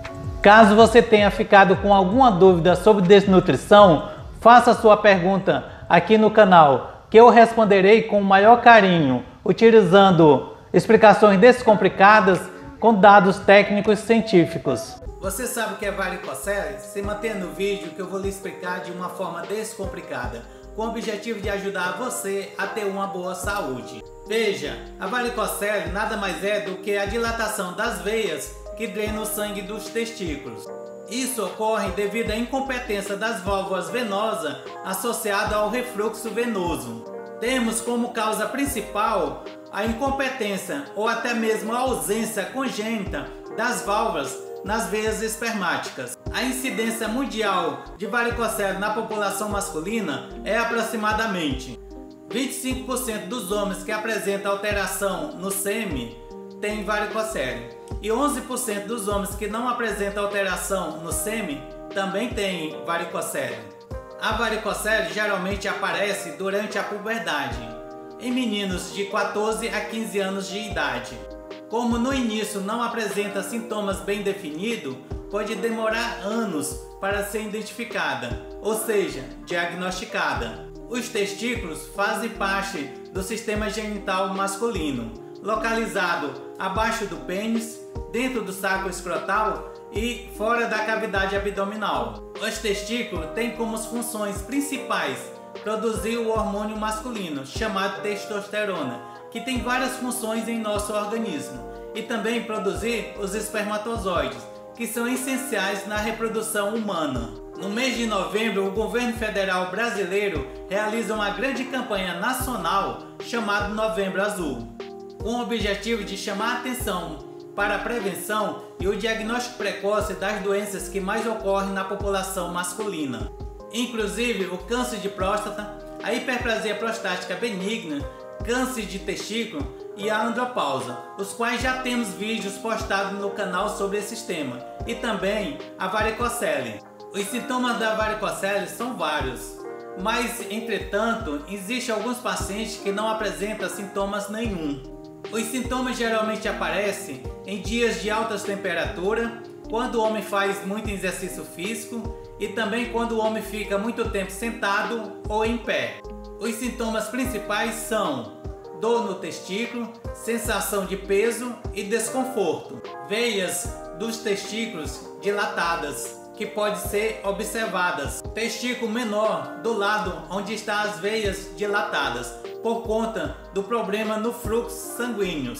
Caso você tenha ficado com alguma dúvida sobre desnutrição, faça sua pergunta aqui no canal, que eu responderei com o maior carinho, utilizando explicações descomplicadas com dados técnicos científicos. Você sabe o que é varicocele? Se mantenha no vídeo que eu vou lhe explicar de uma forma descomplicada, com o objetivo de ajudar você a ter uma boa saúde. Veja, a varicocele nada mais é do que a dilatação das veias que drenam o sangue dos testículos. Isso ocorre devido à incompetência das válvulas venosas associada ao refluxo venoso. Temos como causa principal a incompetência ou até mesmo a ausência congênita das válvulas nas veias espermáticas. A incidência mundial de varicocele na população masculina é aproximadamente 25% dos homens que apresentam alteração no sêmen têm varicocele e 11% dos homens que não apresentam alteração no sêmen também têm varicocele. A varicocele geralmente aparece durante a puberdade, em meninos de 14 a 15 anos de idade. Como no início não apresenta sintomas bem definidos, pode demorar anos para ser identificada, ou seja, diagnosticada. Os testículos fazem parte do sistema genital masculino, localizado abaixo do pênis, dentro do saco escrotal e fora da cavidade abdominal. Os testículos têm como funções principais produzir o hormônio masculino, chamado testosterona, que tem várias funções em nosso organismo, e também produzir os espermatozoides, que são essenciais na reprodução humana. No mês de novembro, o governo federal brasileiro realiza uma grande campanha nacional chamada Novembro Azul, com o objetivo de chamar a atenção para a prevenção e o diagnóstico precoce das doenças que mais ocorrem na população masculina, inclusive o câncer de próstata, a hiperplasia prostática benigna, câncer de testículo e a andropausa, os quais já temos vídeos postados no canal sobre esses temas, e também a varicocele. Os sintomas da varicocele são vários, mas entretanto existem alguns pacientes que não apresentam sintomas nenhum. Os sintomas geralmente aparecem em dias de altas temperaturas, quando o homem faz muito exercício físico e também quando o homem fica muito tempo sentado ou em pé. Os sintomas principais são dor no testículo, sensação de peso e desconforto. Veias dos testículos dilatadas, que podem ser observadas. Testículo menor do lado onde estão as veias dilatadas, por conta do problema no fluxo sanguíneo.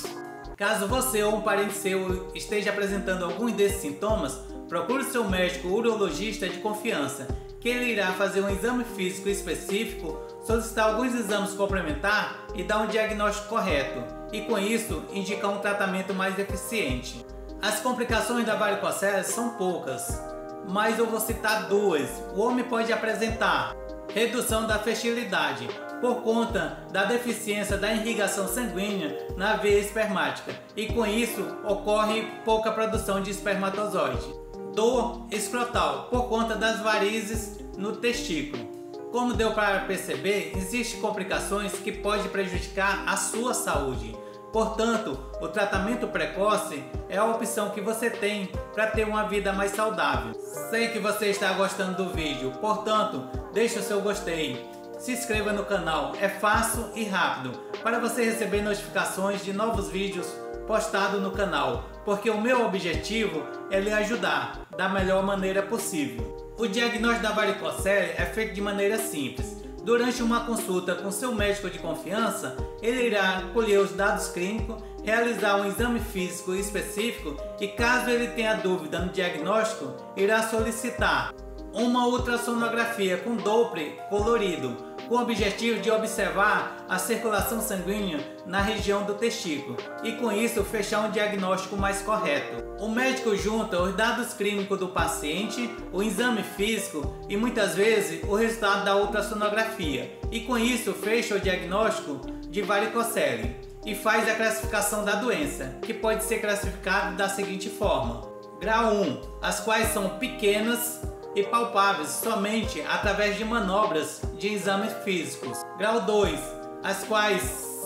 Caso você ou um parente seu esteja apresentando algum desses sintomas, procure seu médico urologista de confiança, que ele irá fazer um exame físico específico, solicitar alguns exames complementares e dar um diagnóstico correto, e com isso indicar um tratamento mais eficiente. As complicações da varicocele são poucas, mas eu vou citar duas. O homem pode apresentar redução da fertilidade por conta da deficiência da irrigação sanguínea na veia espermática, e com isso ocorre pouca produção de espermatozoide. Dor escrotal por conta das varizes no testículo. Como deu para perceber, existem complicações que podem prejudicar a sua saúde. Portanto, o tratamento precoce é a opção que você tem para ter uma vida mais saudável. Sei que você está gostando do vídeo, portanto, deixe o seu gostei. Se inscreva no canal, é fácil e rápido para você receber notificações de novos vídeos postados no canal, porque o meu objetivo é lhe ajudar da melhor maneira possível. O diagnóstico da varicocele é feito de maneira simples. Durante uma consulta com seu médico de confiança, ele irá colher os dados clínicos, realizar um exame físico específico e, caso ele tenha dúvida no diagnóstico, irá solicitar uma ultrassonografia com Doppler colorido, com o objetivo de observar a circulação sanguínea na região do testículo e, com isso, fechar um diagnóstico mais correto. O médico junta os dados clínicos do paciente, o exame físico e, muitas vezes, o resultado da ultrassonografia e, com isso, fecha o diagnóstico de varicocele e faz a classificação da doença, que pode ser classificada da seguinte forma: grau 1, as quais são pequenas e palpáveis somente através de manobras de exames físicos. Grau 2, as quais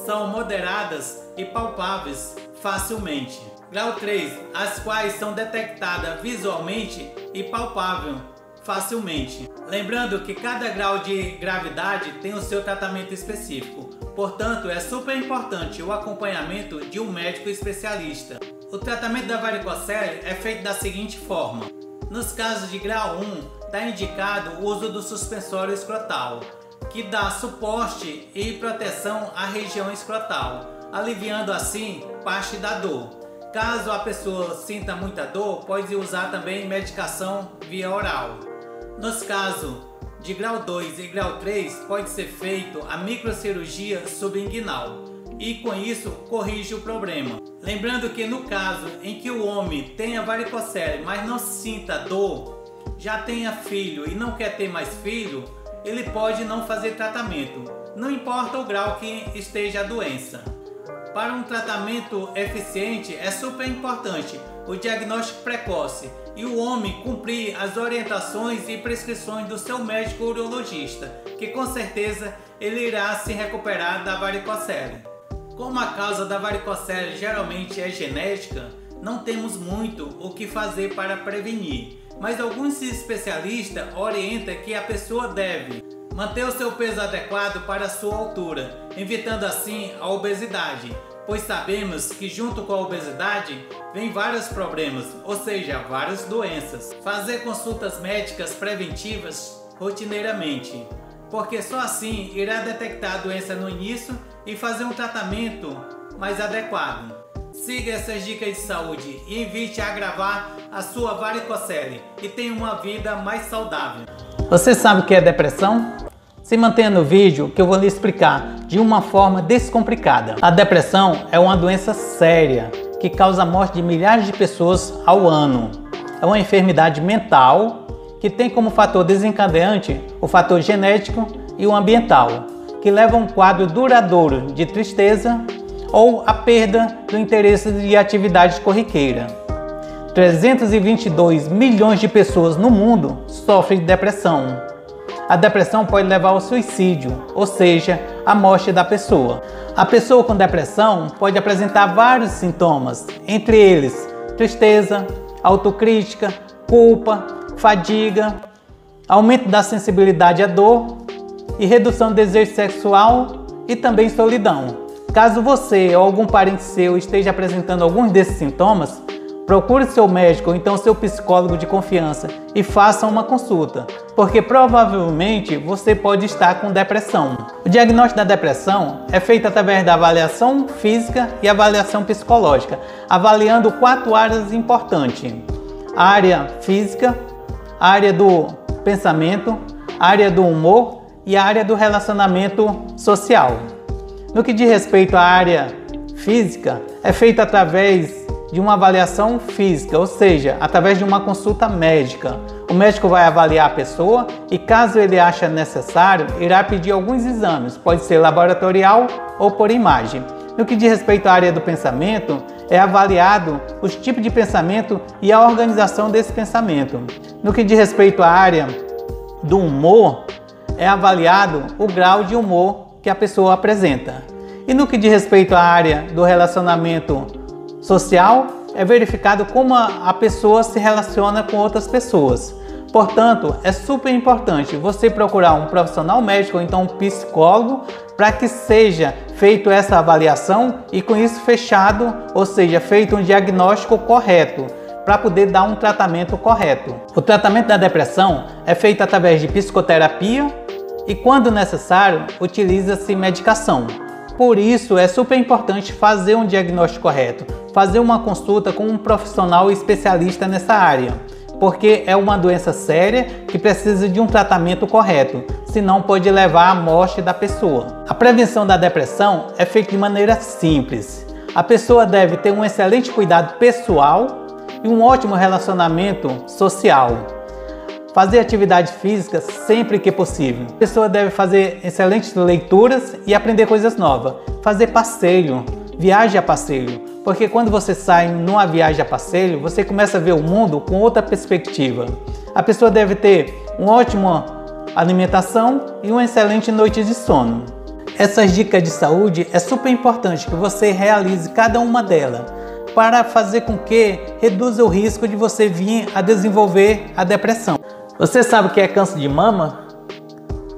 são moderadas e palpáveis facilmente. Grau 3, as quais são detectadas visualmente e palpável facilmente. Lembrando que cada grau de gravidade tem o seu tratamento específico. Portanto, é super importante o acompanhamento de um médico especialista. O tratamento da varicocele é feito da seguinte forma: nos casos de grau 1, está indicado o uso do suspensório escrotal, que dá suporte e proteção à região escrotal, aliviando assim parte da dor. Caso a pessoa sinta muita dor, pode usar também medicação via oral. Nos casos de grau 2 e grau 3, pode ser feito a microcirurgia subinguinal e, com isso, corrige o problema. Lembrando que no caso em que o homem tenha varicocele, mas não sinta dor, já tenha filho e não quer ter mais filho, ele pode não fazer tratamento, não importa o grau que esteja a doença. Para um tratamento eficiente é super importante o diagnóstico precoce e o homem cumprir as orientações e prescrições do seu médico urologista, que com certeza ele irá se recuperar da varicocele. Como a causa da varicocele geralmente é genética, não temos muito o que fazer para prevenir, mas alguns especialistas orientam que a pessoa deve manter o seu peso adequado para a sua altura, evitando assim a obesidade, pois sabemos que junto com a obesidade vem vários problemas, ou seja, várias doenças. Fazer consultas médicas preventivas rotineiramente, porque só assim irá detectar a doença no início e fazer um tratamento mais adequado. Siga essas dicas de saúde e evite agravar a sua varicocele e tenha uma vida mais saudável. Você sabe o que é depressão? Se mantenha no vídeo que eu vou lhe explicar de uma forma descomplicada. A depressão é uma doença séria que causa a morte de milhares de pessoas ao ano. É uma enfermidade mental que tem como fator desencadeante o fator genético e o ambiental, que leva a um quadro duradouro de tristeza ou a perda do interesse de atividades corriqueiras. 322 milhões de pessoas no mundo sofrem de depressão. A depressão pode levar ao suicídio, ou seja, à morte da pessoa. A pessoa com depressão pode apresentar vários sintomas, entre eles tristeza, autocrítica, culpa, fadiga, aumento da sensibilidade à dor e redução do desejo sexual e também solidão. Caso você ou algum parente seu esteja apresentando alguns desses sintomas, procure seu médico ou então seu psicólogo de confiança e faça uma consulta, porque provavelmente você pode estar com depressão. O diagnóstico da depressão é feito através da avaliação física e avaliação psicológica, avaliando 4 áreas importantes: a área física, a área do pensamento, a área do humor e a área do relacionamento social. No que diz respeito à área física, é feito através de uma avaliação física, ou seja, através de uma consulta médica. O médico vai avaliar a pessoa e, caso ele ache necessário, irá pedir alguns exames, pode ser laboratorial ou por imagem. No que diz respeito à área do pensamento, é avaliado os tipos de pensamento e a organização desse pensamento. No que diz respeito à área do humor, é avaliado o grau de humor que a pessoa apresenta. E no que diz respeito à área do relacionamento social, é verificado como a pessoa se relaciona com outras pessoas. Portanto, é super importante você procurar um profissional médico ou então um psicólogo para que seja feita essa avaliação e com isso fechado, ou seja, feito um diagnóstico correto para poder dar um tratamento correto. O tratamento da depressão é feito através de psicoterapia e, quando necessário, utiliza-se medicação. Por isso, é super importante fazer um diagnóstico correto, fazer uma consulta com um profissional especialista nessa área, porque é uma doença séria que precisa de um tratamento correto, senão pode levar à morte da pessoa. A prevenção da depressão é feita de maneira simples. A pessoa deve ter um excelente cuidado pessoal e um ótimo relacionamento social. Fazer atividade física sempre que possível. A pessoa deve fazer excelentes leituras e aprender coisas novas. Fazer passeio, viagem a passeio. Porque quando você sai numa viagem a passeio, você começa a ver o mundo com outra perspectiva. A pessoa deve ter uma ótima alimentação e uma excelente noite de sono. Essas dicas de saúde é super importante que você realize cada uma delas para fazer com que reduza o risco de você vir a desenvolver a depressão. Você sabe o que é câncer de mama?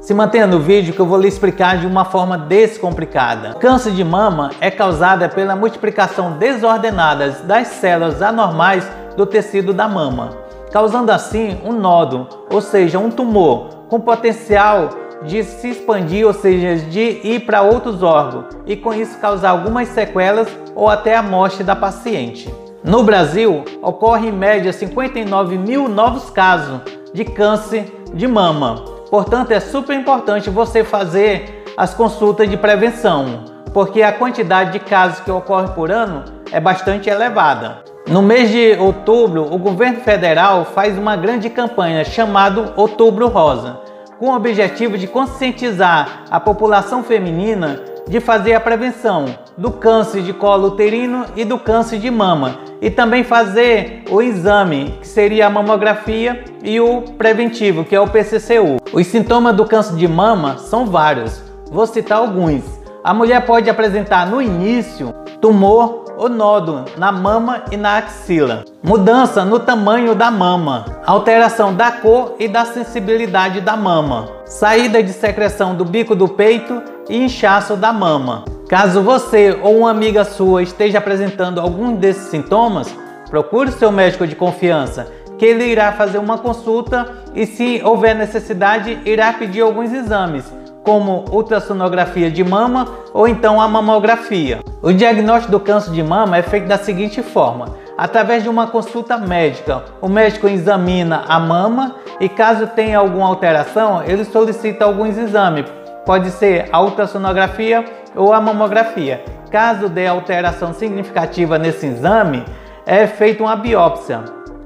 Se mantenha no vídeo que eu vou lhe explicar de uma forma descomplicada. O câncer de mama é causado pela multiplicação desordenada das células anormais do tecido da mama, causando assim um nódulo, ou seja, um tumor, com potencial de se expandir, ou seja, de ir para outros órgãos e com isso causar algumas sequelas ou até a morte da paciente. No Brasil, ocorre em média 59 mil novos casos de câncer de mama. Portanto, é super importante você fazer as consultas de prevenção, porque a quantidade de casos que ocorre por ano é bastante elevada. No mês de outubro, o governo federal faz uma grande campanha chamada Outubro Rosa, com o objetivo de conscientizar a população feminina de fazer a prevenção do câncer de colo uterino e do câncer de mama, e também fazer o exame, que seria a mamografia, e o preventivo, que é o PCCU. Os sintomas do câncer de mama são vários, vou citar alguns. A mulher pode apresentar no início tumor ou nódulo na mama e na axila, mudança no tamanho da mama, alteração da cor e da sensibilidade da mama, saída de secreção do bico do peito e inchaço da mama. Caso você ou uma amiga sua esteja apresentando algum desses sintomas, procure seu médico de confiança, que ele irá fazer uma consulta e, se houver necessidade, irá pedir alguns exames, como ultrassonografia de mama ou então a mamografia. O diagnóstico do câncer de mama é feito da seguinte forma: através de uma consulta médica, o médico examina a mama e, caso tenha alguma alteração, ele solicita alguns exames. Pode ser a ultrassonografia ou a mamografia. Caso dê alteração significativa nesse exame, é feita uma biópsia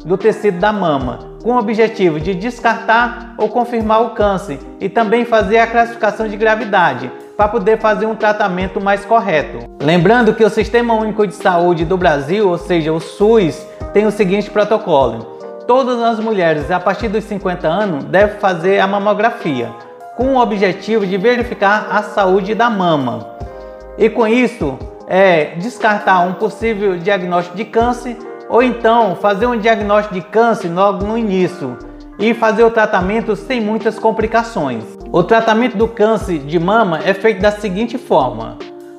do tecido da mama, com o objetivo de descartar ou confirmar o câncer e também fazer a classificação de gravidade, para poder fazer um tratamento mais correto. Lembrando que o Sistema Único de Saúde do Brasil, ou seja, o SUS, tem o seguinte protocolo: todas as mulheres a partir dos 50 anos devem fazer a mamografia, com o objetivo de verificar a saúde da mama. E com isso, descartar um possível diagnóstico de câncer, ou então fazer um diagnóstico de câncer logo no início e fazer o tratamento sem muitas complicações. O tratamento do câncer de mama é feito da seguinte forma: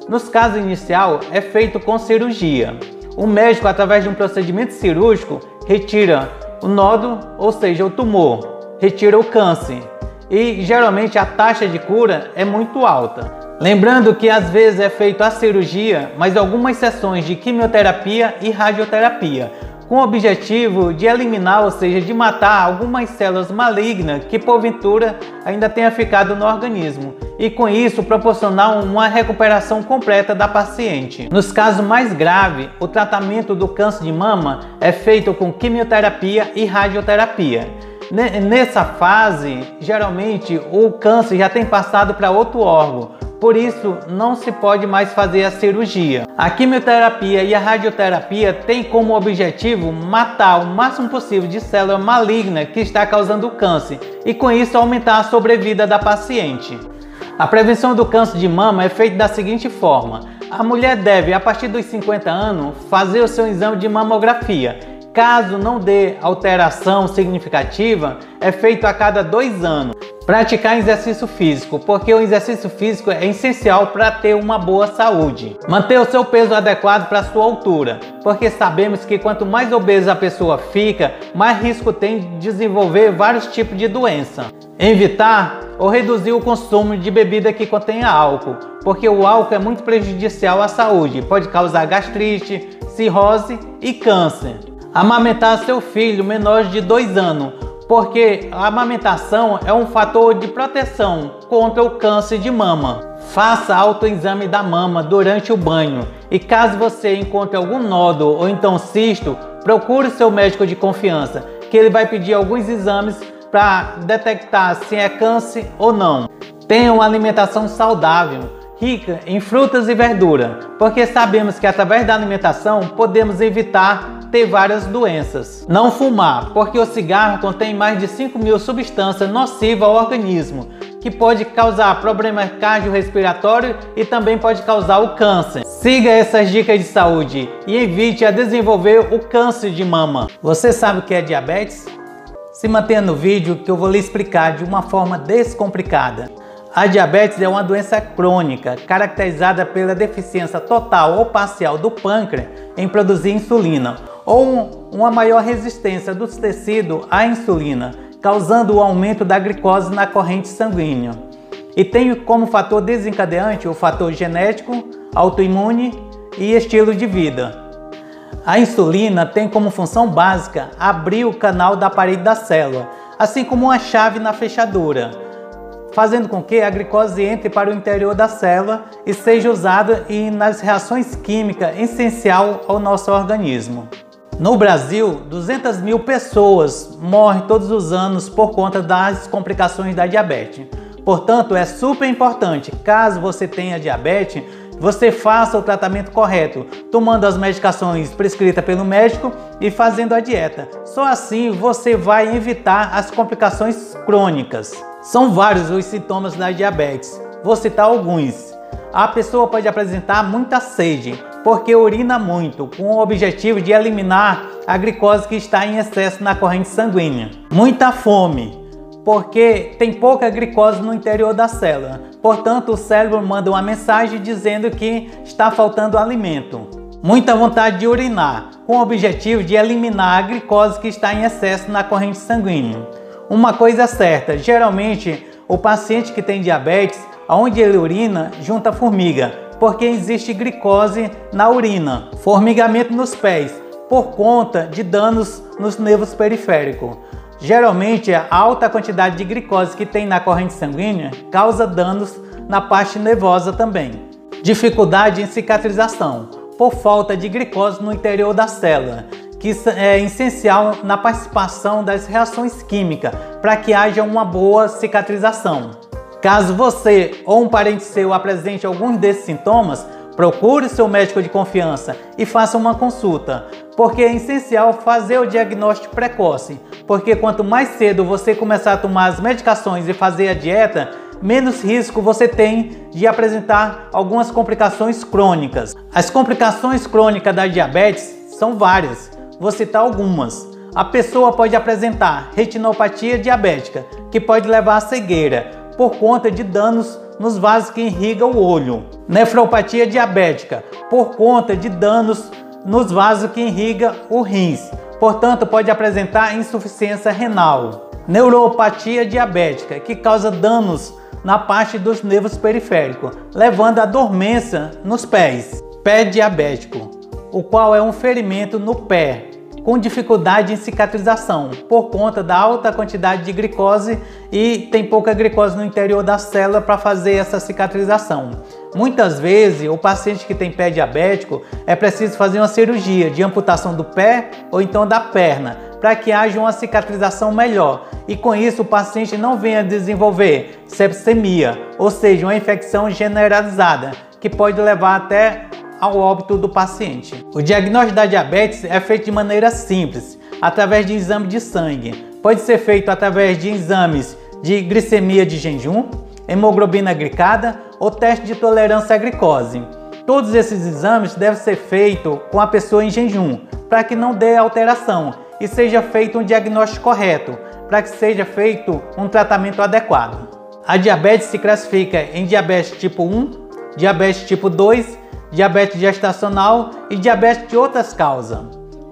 nos casos inicial é feito com cirurgia. O médico, através de um procedimento cirúrgico, retira o nódulo, ou seja, o tumor, retira o câncer, e geralmente a taxa de cura é muito alta. Lembrando que às vezes é feita a cirurgia, mas algumas sessões de quimioterapia e radioterapia, com o objetivo de eliminar, ou seja, de matar algumas células malignas que porventura ainda tenha ficado no organismo, e com isso proporcionar uma recuperação completa da paciente. Nos casos mais graves, o tratamento do câncer de mama é feito com quimioterapia e radioterapia. Nessa fase, geralmente o câncer já tem passado para outro órgão. por isso não se pode mais fazer a cirurgia. A quimioterapia e a radioterapia têm como objetivo matar o máximo possível de célula maligna que está causando o câncer e com isso aumentar a sobrevida da paciente. A prevenção do câncer de mama é feita da seguinte forma: a mulher deve, a partir dos 50 anos, fazer o seu exame de mamografia. Caso não dê alteração significativa, é feito a cada 2 anos. Praticar exercício físico, porque o exercício físico é essencial para ter uma boa saúde. Manter o seu peso adequado para a sua altura, porque sabemos que quanto mais obesa a pessoa fica, mais risco tem de desenvolver vários tipos de doença. Evitar ou reduzir o consumo de bebida que contenha álcool, porque o álcool é muito prejudicial à saúde, pode causar gastrite, cirrose e câncer. Amamentar seu filho menor de 2 anos, porque a amamentação é um fator de proteção contra o câncer de mama. Faça autoexame da mama durante o banho e caso você encontre algum nódulo ou então cisto, procure seu médico de confiança, que ele vai pedir alguns exames para detectar se é câncer ou não. Tenha uma alimentação saudável, rica em frutas e verduras, porque sabemos que através da alimentação podemos evitar ter várias doenças. Não fumar, porque o cigarro contém mais de 5.000 substâncias nocivas ao organismo, que pode causar problemas cardiorrespiratórios e também pode causar o câncer. Siga essas dicas de saúde e evite a desenvolver o câncer de mama. Você sabe o que é diabetes? Se mantenha no vídeo que eu vou lhe explicar de uma forma descomplicada. A diabetes é uma doença crônica caracterizada pela deficiência total ou parcial do pâncreas em produzir insulina ou uma maior resistência dos tecidos à insulina, causando o aumento da glicose na corrente sanguínea. E tem como fator desencadeante o fator genético, autoimune e estilo de vida. A insulina tem como função básica abrir o canal da parede da célula, assim como uma chave na fechadura, fazendo com que a glicose entre para o interior da célula e seja usada nas reações químicas essenciais ao nosso organismo. No Brasil, 200.000 pessoas morrem todos os anos por conta das complicações da diabetes. Portanto, é super importante, caso você tenha diabetes, você faça o tratamento correto, tomando as medicações prescritas pelo médico e fazendo a dieta. Só assim você vai evitar as complicações crônicas. São vários os sintomas da diabetes. Vou citar alguns. A pessoa pode apresentar muita sede, porque urina muito, com o objetivo de eliminar a glicose que está em excesso na corrente sanguínea. Muita fome, porque tem pouca glicose no interior da célula. Portanto, o cérebro manda uma mensagem dizendo que está faltando alimento. Muita vontade de urinar, com o objetivo de eliminar a glicose que está em excesso na corrente sanguínea. Uma coisa certa, geralmente o paciente que tem diabetes, onde ele urina, junta formiga, porque existe glicose na urina. Formigamento nos pés, por conta de danos nos nervos periféricos. Geralmente, a alta quantidade de glicose que tem na corrente sanguínea causa danos na parte nervosa também. Dificuldade em cicatrização, por falta de glicose no interior da célula, que é essencial na participação das reações químicas para que haja uma boa cicatrização. Caso você ou um parente seu apresente alguns desses sintomas, procure seu médico de confiança e faça uma consulta, porque é essencial fazer o diagnóstico precoce, porque quanto mais cedo você começar a tomar as medicações e fazer a dieta, menos risco você tem de apresentar algumas complicações crônicas. As complicações crônicas da diabetes são várias, vou citar algumas. A pessoa pode apresentar retinopatia diabética, que pode levar à cegueira, por conta de danos nos vasos que irrigam o olho. Nefropatia diabética, por conta de danos nos vasos que irrigam o rins. Portanto, pode apresentar insuficiência renal. Neuropatia diabética, que causa danos na parte dos nervos periféricos, levando à dormência nos pés. Pé diabético, o qual é um ferimento no pé, com dificuldade em cicatrização, por conta da alta quantidade de glicose e tem pouca glicose no interior da célula para fazer essa cicatrização. Muitas vezes, o paciente que tem pé diabético é preciso fazer uma cirurgia de amputação do pé ou então da perna, para que haja uma cicatrização melhor e com isso o paciente não venha desenvolver sepsemia, ou seja, uma infecção generalizada que pode levar até ao óbito do paciente. O diagnóstico da diabetes é feito de maneira simples, através de exame de sangue. Pode ser feito através de exames de glicemia de jejum, hemoglobina glicada ou teste de tolerância à glicose. Todos esses exames devem ser feitos com a pessoa em jejum, para que não dê alteração e seja feito um diagnóstico correto, para que seja feito um tratamento adequado. A diabetes se classifica em diabetes tipo 1, diabetes tipo 2, diabetes gestacional e diabetes de outras causas.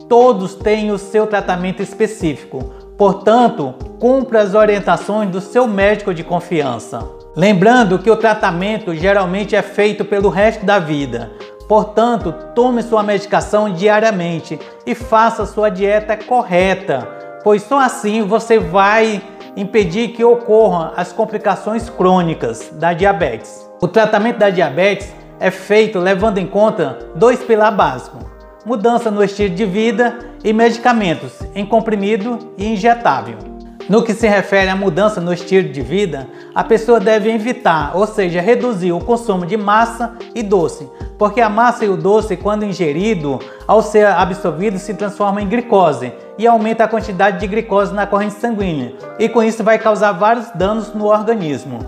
Todos têm o seu tratamento específico, portanto, cumpra as orientações do seu médico de confiança. Lembrando que o tratamento geralmente é feito pelo resto da vida, portanto, tome sua medicação diariamente e faça sua dieta correta, pois só assim você vai impedir que ocorram as complicações crônicas da diabetes. O tratamento da diabetes é feito levando em conta 2 pilares básicos: mudança no estilo de vida e medicamentos em comprimido e injetável. No que se refere à mudança no estilo de vida, a pessoa deve evitar, ou seja, reduzir o consumo de massa e doce, porque a massa e o doce, quando ingerido, ao ser absorvido, se transforma em glicose e aumenta a quantidade de glicose na corrente sanguínea, e com isso vai causar vários danos no organismo.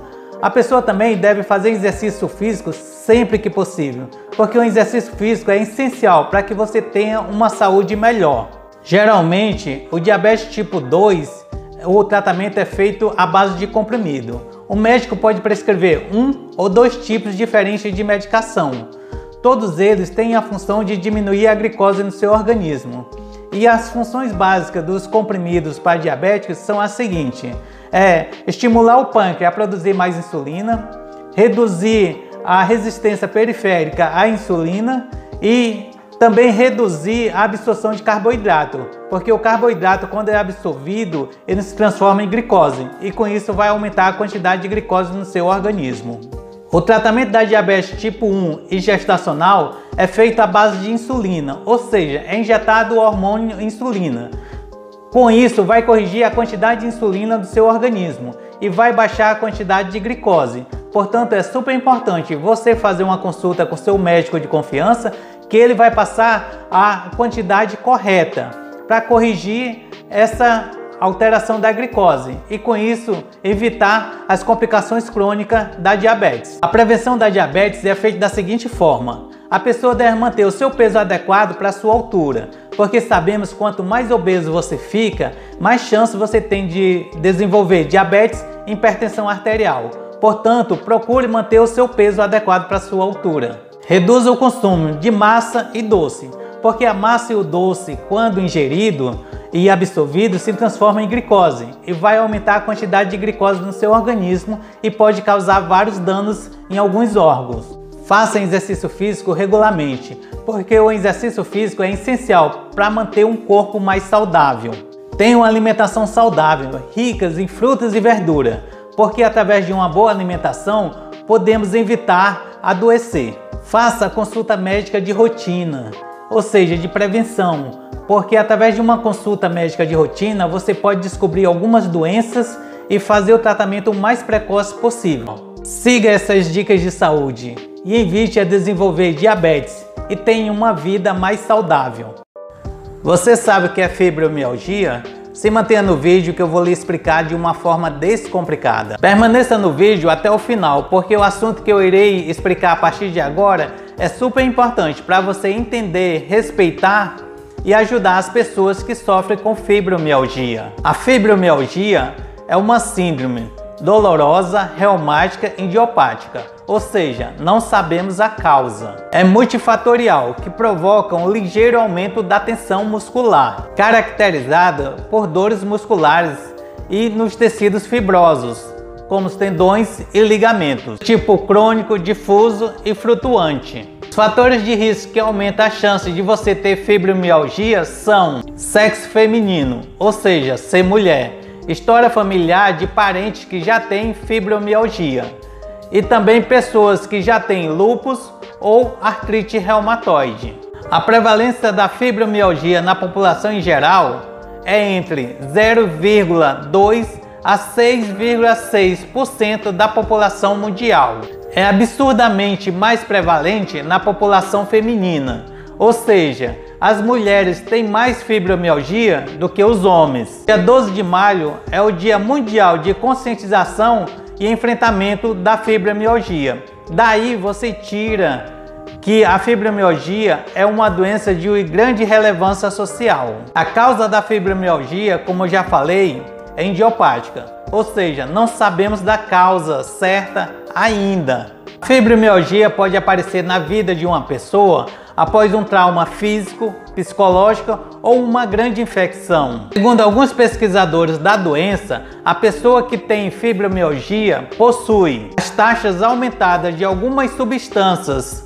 A pessoa também deve fazer exercício físico sempre que possível, porque o exercício físico é essencial para que você tenha uma saúde melhor. Geralmente, o diabetes tipo 2, o tratamento é feito à base de comprimido. O médico pode prescrever 1 ou 2 tipos diferentes de medicação. Todos eles têm a função de diminuir a glicose no seu organismo. E as funções básicas dos comprimidos para diabéticos são as seguintes: estimular o pâncreas a produzir mais insulina, reduzir a resistência periférica à insulina e também reduzir a absorção de carboidrato, porque o carboidrato, quando é absorvido, ele se transforma em glicose e com isso vai aumentar a quantidade de glicose no seu organismo. O tratamento da diabetes tipo 1 e gestacional é feito à base de insulina, ou seja, é injetado o hormônio insulina. Com isso, vai corrigir a quantidade de insulina do seu organismo e vai baixar a quantidade de glicose. Portanto, é super importante você fazer uma consulta com seu médico de confiança, que ele vai passar a quantidade correta para corrigir essa alteração da glicose e com isso evitar as complicações crônicas da diabetes. A prevenção da diabetes é feita da seguinte forma: a pessoa deve manter o seu peso adequado para a sua altura, porque sabemos que quanto mais obeso você fica, mais chance você tem de desenvolver diabetes e hipertensão arterial. Portanto, procure manter o seu peso adequado para a sua altura. Reduza o consumo de massa e doce, porque a massa e o doce, quando ingerido e absorvido, se transforma em glicose e vai aumentar a quantidade de glicose no seu organismo e pode causar vários danos em alguns órgãos. Faça exercício físico regularmente, porque o exercício físico é essencial para manter um corpo mais saudável. Tenha uma alimentação saudável, rica em frutas e verduras, porque através de uma boa alimentação podemos evitar adoecer. Faça consulta médica de rotina, ou seja, de prevenção, porque através de uma consulta médica de rotina você pode descobrir algumas doenças e fazer o tratamento o mais precoce possível. Siga essas dicas de saúde e evite a desenvolver diabetes e tenha uma vida mais saudável. Você sabe o que é fibromialgia? Se mantenha no vídeo que eu vou lhe explicar de uma forma descomplicada. Permaneça no vídeo até o final, porque o assunto que eu irei explicar a partir de agora é super importante para você entender, respeitar e ajudar as pessoas que sofrem com fibromialgia. A fibromialgia é uma síndrome dolorosa, reumática e idiopática, ou seja, não sabemos a causa. É multifatorial, que provoca um ligeiro aumento da tensão muscular, caracterizada por dores musculares e nos tecidos fibrosos, como os tendões e ligamentos, tipo crônico, difuso e flutuante. Os fatores de risco que aumentam a chance de você ter fibromialgia são sexo feminino, ou seja, ser mulher, história familiar de parentes que já têm fibromialgia e também pessoas que já têm lúpus ou artrite reumatoide. A prevalência da fibromialgia na população em geral é entre 0,2 a 6,6% da população mundial. É absurdamente mais prevalente na população feminina, ou seja, as mulheres têm mais fibromialgia do que os homens. Dia 12 de maio é o Dia Mundial de Conscientização e Enfrentamento da Fibromialgia. Daí você tira que a fibromialgia é uma doença de grande relevância social. A causa da fibromialgia, como eu já falei, é idiopática, ou seja, não sabemos da causa certa ainda. A fibromialgia pode aparecer na vida de uma pessoa após um trauma físico, psicológico ou uma grande infecção. Segundo alguns pesquisadores da doença, a pessoa que tem fibromialgia possui as taxas aumentadas de algumas substâncias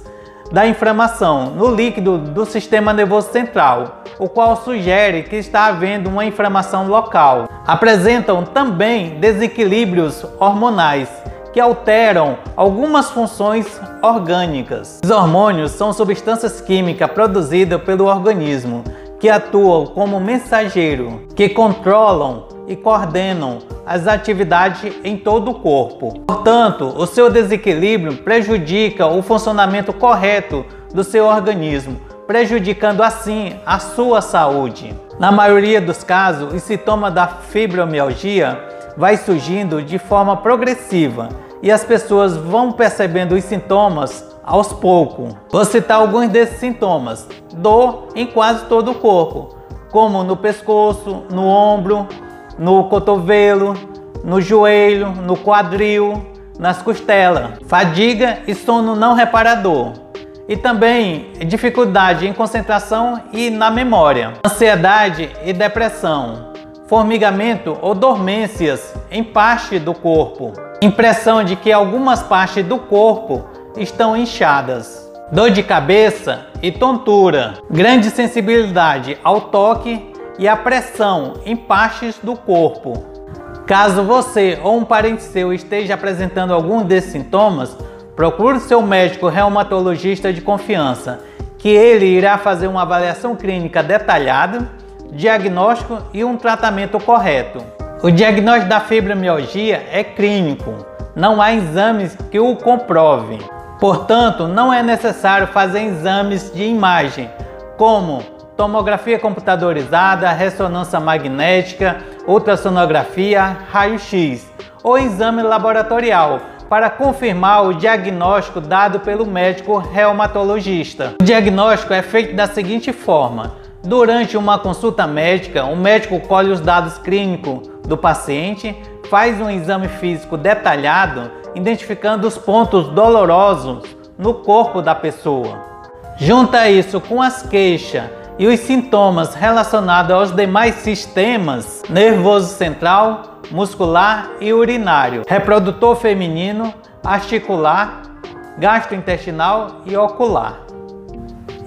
da inflamação no líquido do sistema nervoso central, o qual sugere que está havendo uma inflamação local. Apresentam também desequilíbrios hormonais que alteram algumas funções orgânicas. Os hormônios são substâncias químicas produzidas pelo organismo que atuam como mensageiro, que controlam e coordenam as atividades em todo o corpo. Portanto, o seu desequilíbrio prejudica o funcionamento correto do seu organismo, prejudicando assim a sua saúde. Na maioria dos casos, o sintoma da fibromialgia vai surgindo de forma progressiva e as pessoas vão percebendo os sintomas aos poucos. Vou citar alguns desses sintomas: dor em quase todo o corpo, como no pescoço, no ombro, no cotovelo, no joelho, no quadril, nas costelas, fadiga e sono não reparador, e também dificuldade em concentração e na memória, ansiedade e depressão, formigamento ou dormências em parte do corpo, impressão de que algumas partes do corpo estão inchadas, dor de cabeça e tontura, grande sensibilidade ao toque e à pressão em partes do corpo. Caso você ou um parente seu esteja apresentando algum desses sintomas, procure seu médico reumatologista de confiança, que ele irá fazer uma avaliação clínica detalhada, diagnóstico e um tratamento correto. O diagnóstico da fibromialgia é clínico, não há exames que o comprovem. Portanto, não é necessário fazer exames de imagem, como tomografia computadorizada, ressonância magnética, ultrassonografia, raio-x ou exame laboratorial para confirmar o diagnóstico dado pelo médico reumatologista. O diagnóstico é feito da seguinte forma: durante uma consulta médica, o médico colhe os dados clínicos do paciente, faz um exame físico detalhado, identificando os pontos dolorosos no corpo da pessoa. Junta isso com as queixas e os sintomas relacionados aos demais sistemas: nervoso central, muscular e urinário, reprodutor feminino, articular, gastrointestinal e ocular.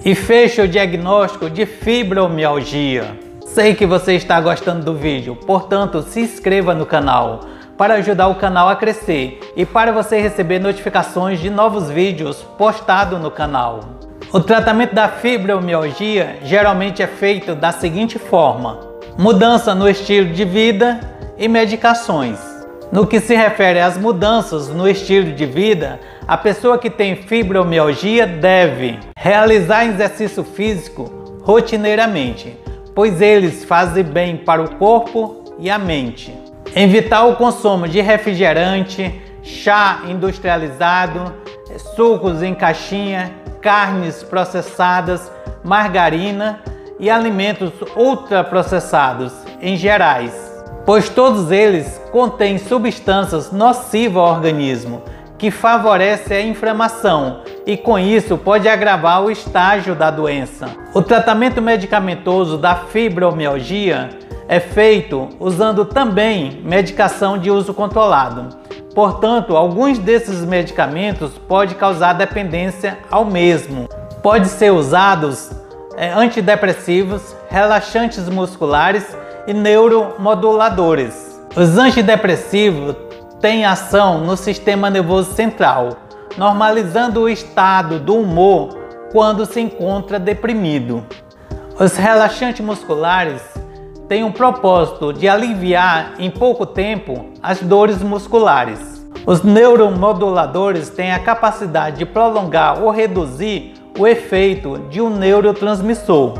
E fecha o diagnóstico de fibromialgia. Sei que você está gostando do vídeo, portanto se inscreva no canal para ajudar o canal a crescer e para você receber notificações de novos vídeos postados no canal. O tratamento da fibromialgia geralmente é feito da seguinte forma: mudança no estilo de vida e medicações. No que se refere às mudanças no estilo de vida, a pessoa que tem fibromialgia deve realizar exercício físico rotineiramente, pois eles fazem bem para o corpo e a mente. Evitar o consumo de refrigerante, chá industrializado, sucos em caixinha, carnes processadas, margarina e alimentos ultraprocessados em gerais, pois todos eles contêm substâncias nocivas ao organismo, que favorecem a inflamação e com isso pode agravar o estágio da doença. O tratamento medicamentoso da fibromialgia é feito usando também medicação de uso controlado. Portanto, alguns desses medicamentos podem causar dependência ao mesmo. Pode ser usados antidepressivos, relaxantes musculares e neuromoduladores. Os antidepressivos têm ação no sistema nervoso central, normalizando o estado do humor quando se encontra deprimido. Os relaxantes musculares tem um propósito de aliviar em pouco tempo as dores musculares. Os neuromoduladores têm a capacidade de prolongar ou reduzir o efeito de um neurotransmissor,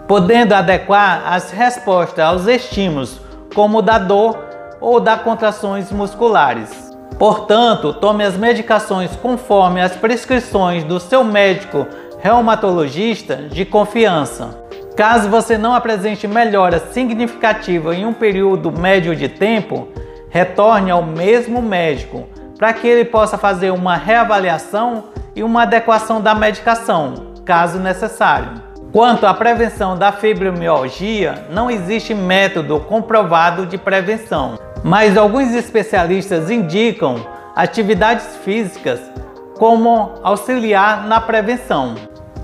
podendo adequar as respostas aos estímulos, como o da dor ou das contrações musculares. Portanto, tome as medicações conforme as prescrições do seu médico reumatologista de confiança. Caso você não apresente melhora significativa em um período médio de tempo, retorne ao mesmo médico para que ele possa fazer uma reavaliação e uma adequação da medicação, caso necessário. Quanto à prevenção da fibromialgia, não existe método comprovado de prevenção, mas alguns especialistas indicam atividades físicas como auxiliar na prevenção.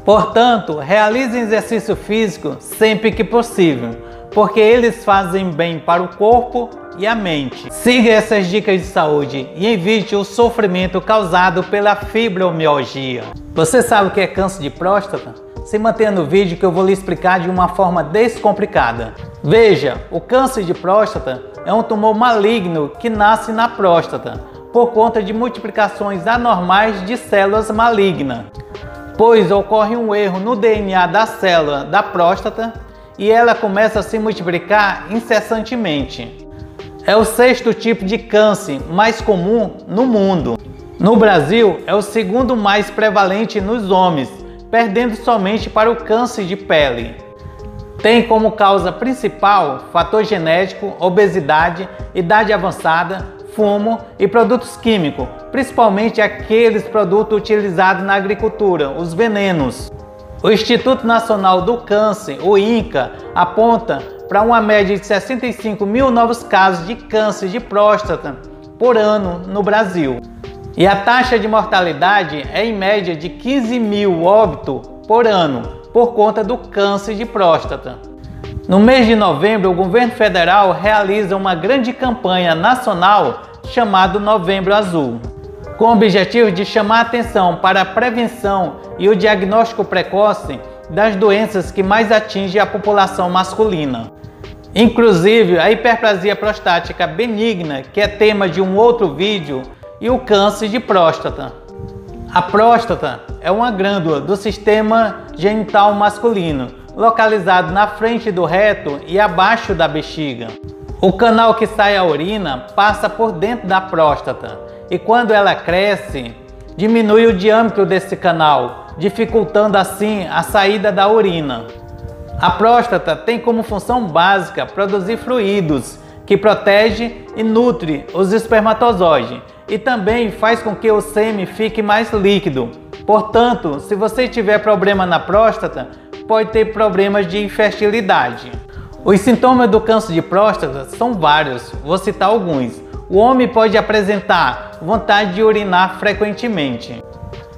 Portanto, realize exercício físico sempre que possível, porque eles fazem bem para o corpo e a mente. Siga essas dicas de saúde e evite o sofrimento causado pela fibromialgia. Você sabe o que é câncer de próstata? Se mantenha no vídeo que eu vou lhe explicar de uma forma descomplicada. Veja, o câncer de próstata é um tumor maligno que nasce na próstata por conta de multiplicações anormais de células malignas, pois ocorre um erro no DNA da célula da próstata e ela começa a se multiplicar incessantemente. É o 6º tipo de câncer mais comum no mundo. No Brasil, é o 2º mais prevalente nos homens, perdendo somente para o câncer de pele. Tem como causa principal fator genético, obesidade, idade avançada, fumo e produtos químicos, principalmente aqueles produtos utilizados na agricultura, os venenos. O Instituto Nacional do Câncer, o INCA, aponta para uma média de 65 mil novos casos de câncer de próstata por ano no Brasil. E a taxa de mortalidade é em média de 15 mil óbitos por ano por conta do câncer de próstata. No mês de novembro, o governo federal realiza uma grande campanha nacional chamada Novembro Azul, com o objetivo de chamar a atenção para a prevenção e o diagnóstico precoce das doenças que mais atingem a população masculina. Inclusive a hiperplasia prostática benigna, que é tema de um outro vídeo, e o câncer de próstata. A próstata é uma glândula do sistema genital masculino, localizado na frente do reto e abaixo da bexiga. O canal que sai a urina passa por dentro da próstata e quando ela cresce, diminui o diâmetro desse canal, dificultando assim a saída da urina. A próstata tem como função básica produzir fluidos que protege e nutre os espermatozoides e também faz com que o sêmen fique mais líquido. Portanto, se você tiver problema na próstata, pode ter problemas de infertilidade. Os sintomas do câncer de próstata são vários, vou citar alguns. O homem pode apresentar vontade de urinar frequentemente,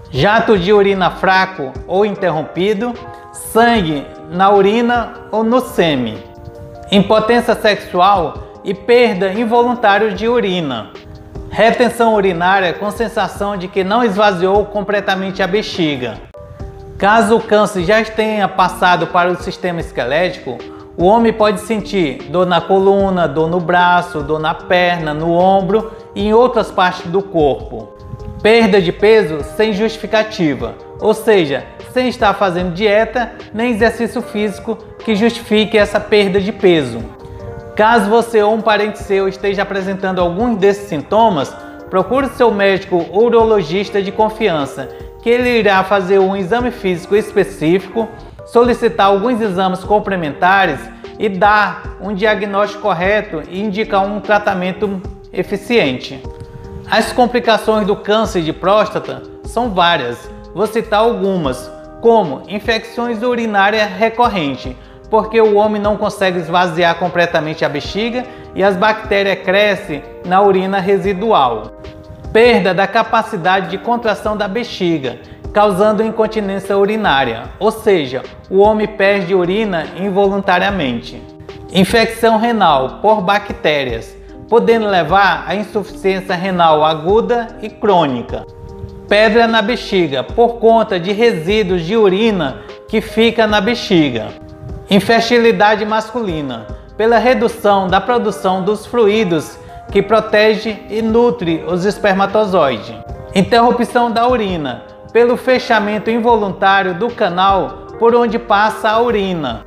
jato de urina fraco ou interrompido, sangue na urina ou no sêmen, impotência sexual e perda involuntária de urina, retenção urinária com sensação de que não esvaziou completamente a bexiga. Caso o câncer já tenha passado para o sistema esquelético, o homem pode sentir dor na coluna, dor no braço, dor na perna, no ombro e em outras partes do corpo. Perda de peso sem justificativa, ou seja, sem estar fazendo dieta nem exercício físico que justifique essa perda de peso. Caso você ou um parente seu esteja apresentando alguns desses sintomas, procure seu médico urologista de confiança, que ele irá fazer um exame físico específico, solicitar alguns exames complementares e dar um diagnóstico correto e indicar um tratamento eficiente. As complicações do câncer de próstata são várias, vou citar algumas, como infecções urinárias recorrentes, porque o homem não consegue esvaziar completamente a bexiga e as bactérias crescem na urina residual. Perda da capacidade de contração da bexiga, causando incontinência urinária, ou seja, o homem perde urina involuntariamente. Infecção renal por bactérias, podendo levar à insuficiência renal aguda e crônica. Pedra na bexiga por conta de resíduos de urina que fica na bexiga. Infertilidade masculina, pela redução da produção dos fluidos que protege e nutre os espermatozoides. Interrupção da urina, pelo fechamento involuntário do canal por onde passa a urina.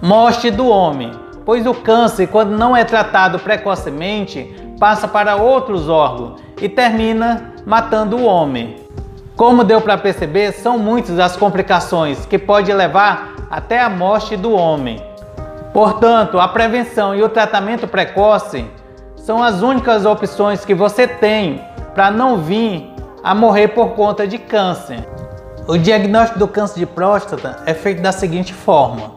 Morte do homem, pois o câncer, quando não é tratado precocemente, passa para outros órgãos e termina matando o homem. Como deu para perceber, são muitas as complicações que podem levar até a morte do homem. Portanto, a prevenção e o tratamento precoce são as únicas opções que você tem para não vir a morrer por conta de câncer. O diagnóstico do câncer de próstata é feito da seguinte forma.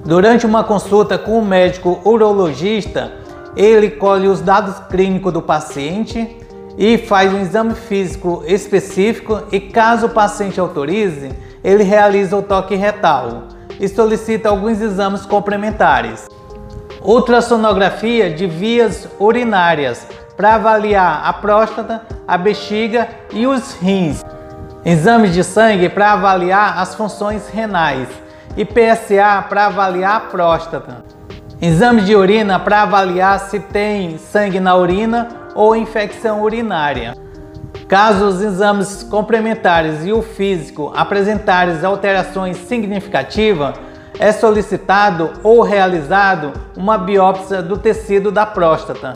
Durante uma consulta com o médico urologista, ele colhe os dados clínicos do paciente e faz um exame físico específico e, caso o paciente autorize, ele realiza o toque retal e solicita alguns exames complementares. Ultrassonografia de vias urinárias para avaliar a próstata, a bexiga e os rins. Exames de sangue para avaliar as funções renais e PSA para avaliar a próstata. Exame de urina para avaliar se tem sangue na urina ou infecção urinária. Caso os exames complementares e o físico apresentarem alterações significativas, é solicitado ou realizado uma biópsia do tecido da próstata.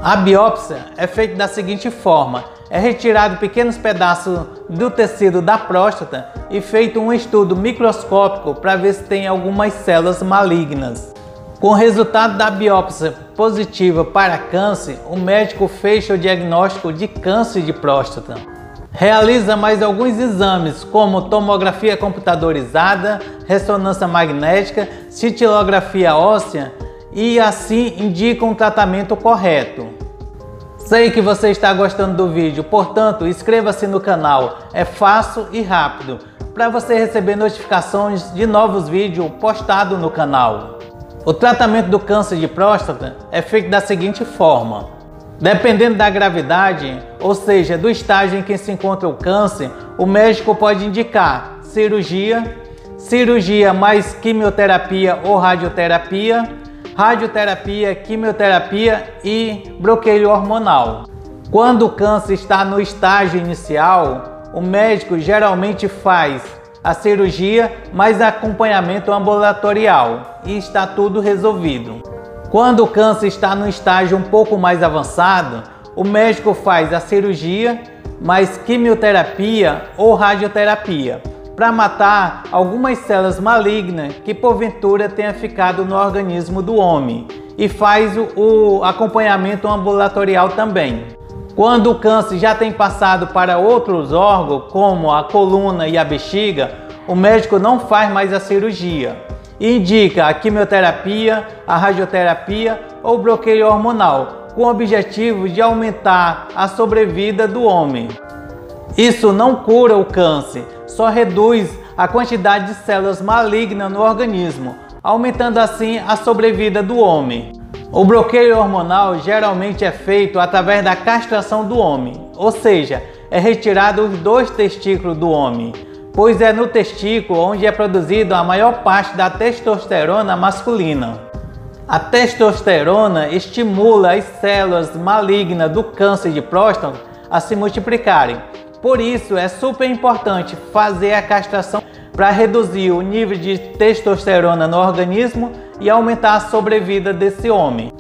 A biópsia é feita da seguinte forma: é retirado pequenos pedaços do tecido da próstata e feito um estudo microscópico para ver se tem algumas células malignas. Com o resultado da biópsia positiva para câncer, o médico fecha o diagnóstico de câncer de próstata. Realiza mais alguns exames, como tomografia computadorizada, ressonância magnética, cintilografia óssea e assim indica um tratamento correto. Sei que você está gostando do vídeo, portanto, inscreva-se no canal, é fácil e rápido, para você receber notificações de novos vídeos postados no canal. O tratamento do câncer de próstata é feito da seguinte forma. Dependendo da gravidade, ou seja, do estágio em que se encontra o câncer, o médico pode indicar cirurgia, cirurgia mais quimioterapia ou radioterapia, radioterapia, quimioterapia e bloqueio hormonal. Quando o câncer está no estágio inicial, o médico geralmente faz a cirurgia mais acompanhamento ambulatorial e está tudo resolvido. Quando o câncer está no estágio um pouco mais avançado, o médico faz a cirurgia mais quimioterapia ou radioterapia para matar algumas células malignas que porventura tenha ficado no organismo do homem e faz o acompanhamento ambulatorial também. Quando o câncer já tem passado para outros órgãos, como a coluna e a bexiga, o médico não faz mais a cirurgia. Indica a quimioterapia, a radioterapia ou bloqueio hormonal, com o objetivo de aumentar a sobrevida do homem. Isso não cura o câncer, só reduz a quantidade de células malignas no organismo, aumentando assim a sobrevida do homem. O bloqueio hormonal geralmente é feito através da castração do homem, ou seja, é retirado os 2 testículos do homem, pois é no testículo onde é produzido a maior parte da testosterona masculina. A testosterona estimula as células malignas do câncer de próstata a se multiplicarem. Por isso é super importante fazer a castração para reduzir o nível de testosterona no organismo e aumentar a sobrevida desse homem.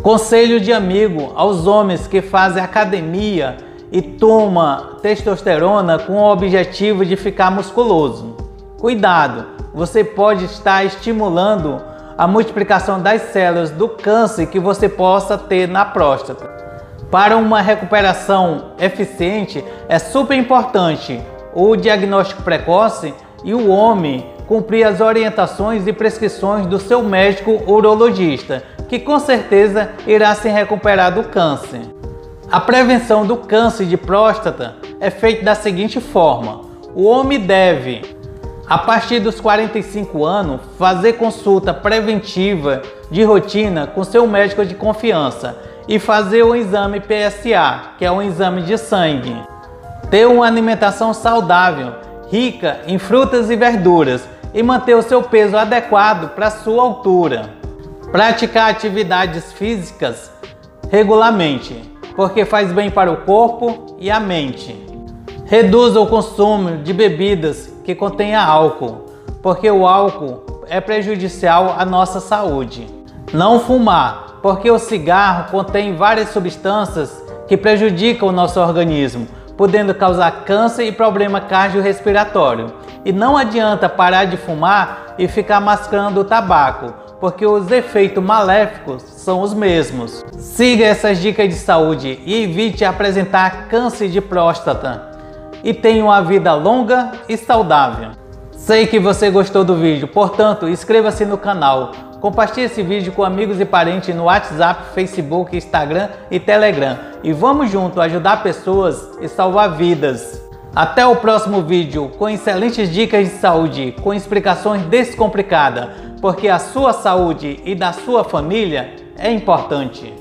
Conselho de amigo aos homens que fazem academia e toma testosterona com o objetivo de ficar musculoso. Cuidado, você pode estar estimulando a multiplicação das células do câncer que você possa ter na próstata. Para uma recuperação eficiente, é super importante o diagnóstico precoce e o homem cumprir as orientações e prescrições do seu médico urologista, que com certeza irá se recuperar do câncer. A prevenção do câncer de próstata é feita da seguinte forma: o homem deve, a partir dos 45 anos, fazer consulta preventiva de rotina com seu médico de confiança e fazer o exame PSA, que é um exame de sangue. Ter uma alimentação saudável, rica em frutas e verduras e manter o seu peso adequado para a sua altura. Praticar atividades físicas regularmente, porque faz bem para o corpo e a mente. Reduza o consumo de bebidas que contenha álcool, porque o álcool é prejudicial à nossa saúde. Não fumar, porque o cigarro contém várias substâncias que prejudicam o nosso organismo, podendo causar câncer e problema cardiorrespiratório. E não adianta parar de fumar e ficar mascando o tabaco, porque os efeitos maléficos são os mesmos. Siga essas dicas de saúde e evite apresentar câncer de próstata. E tenha uma vida longa e saudável. Sei que você gostou do vídeo, portanto, inscreva-se no canal. Compartilhe esse vídeo com amigos e parentes no WhatsApp, Facebook, Instagram e Telegram. E vamos juntos ajudar pessoas e salvar vidas. Até o próximo vídeo com excelentes dicas de saúde, com explicações descomplicadas, porque a sua saúde e da sua família é importante.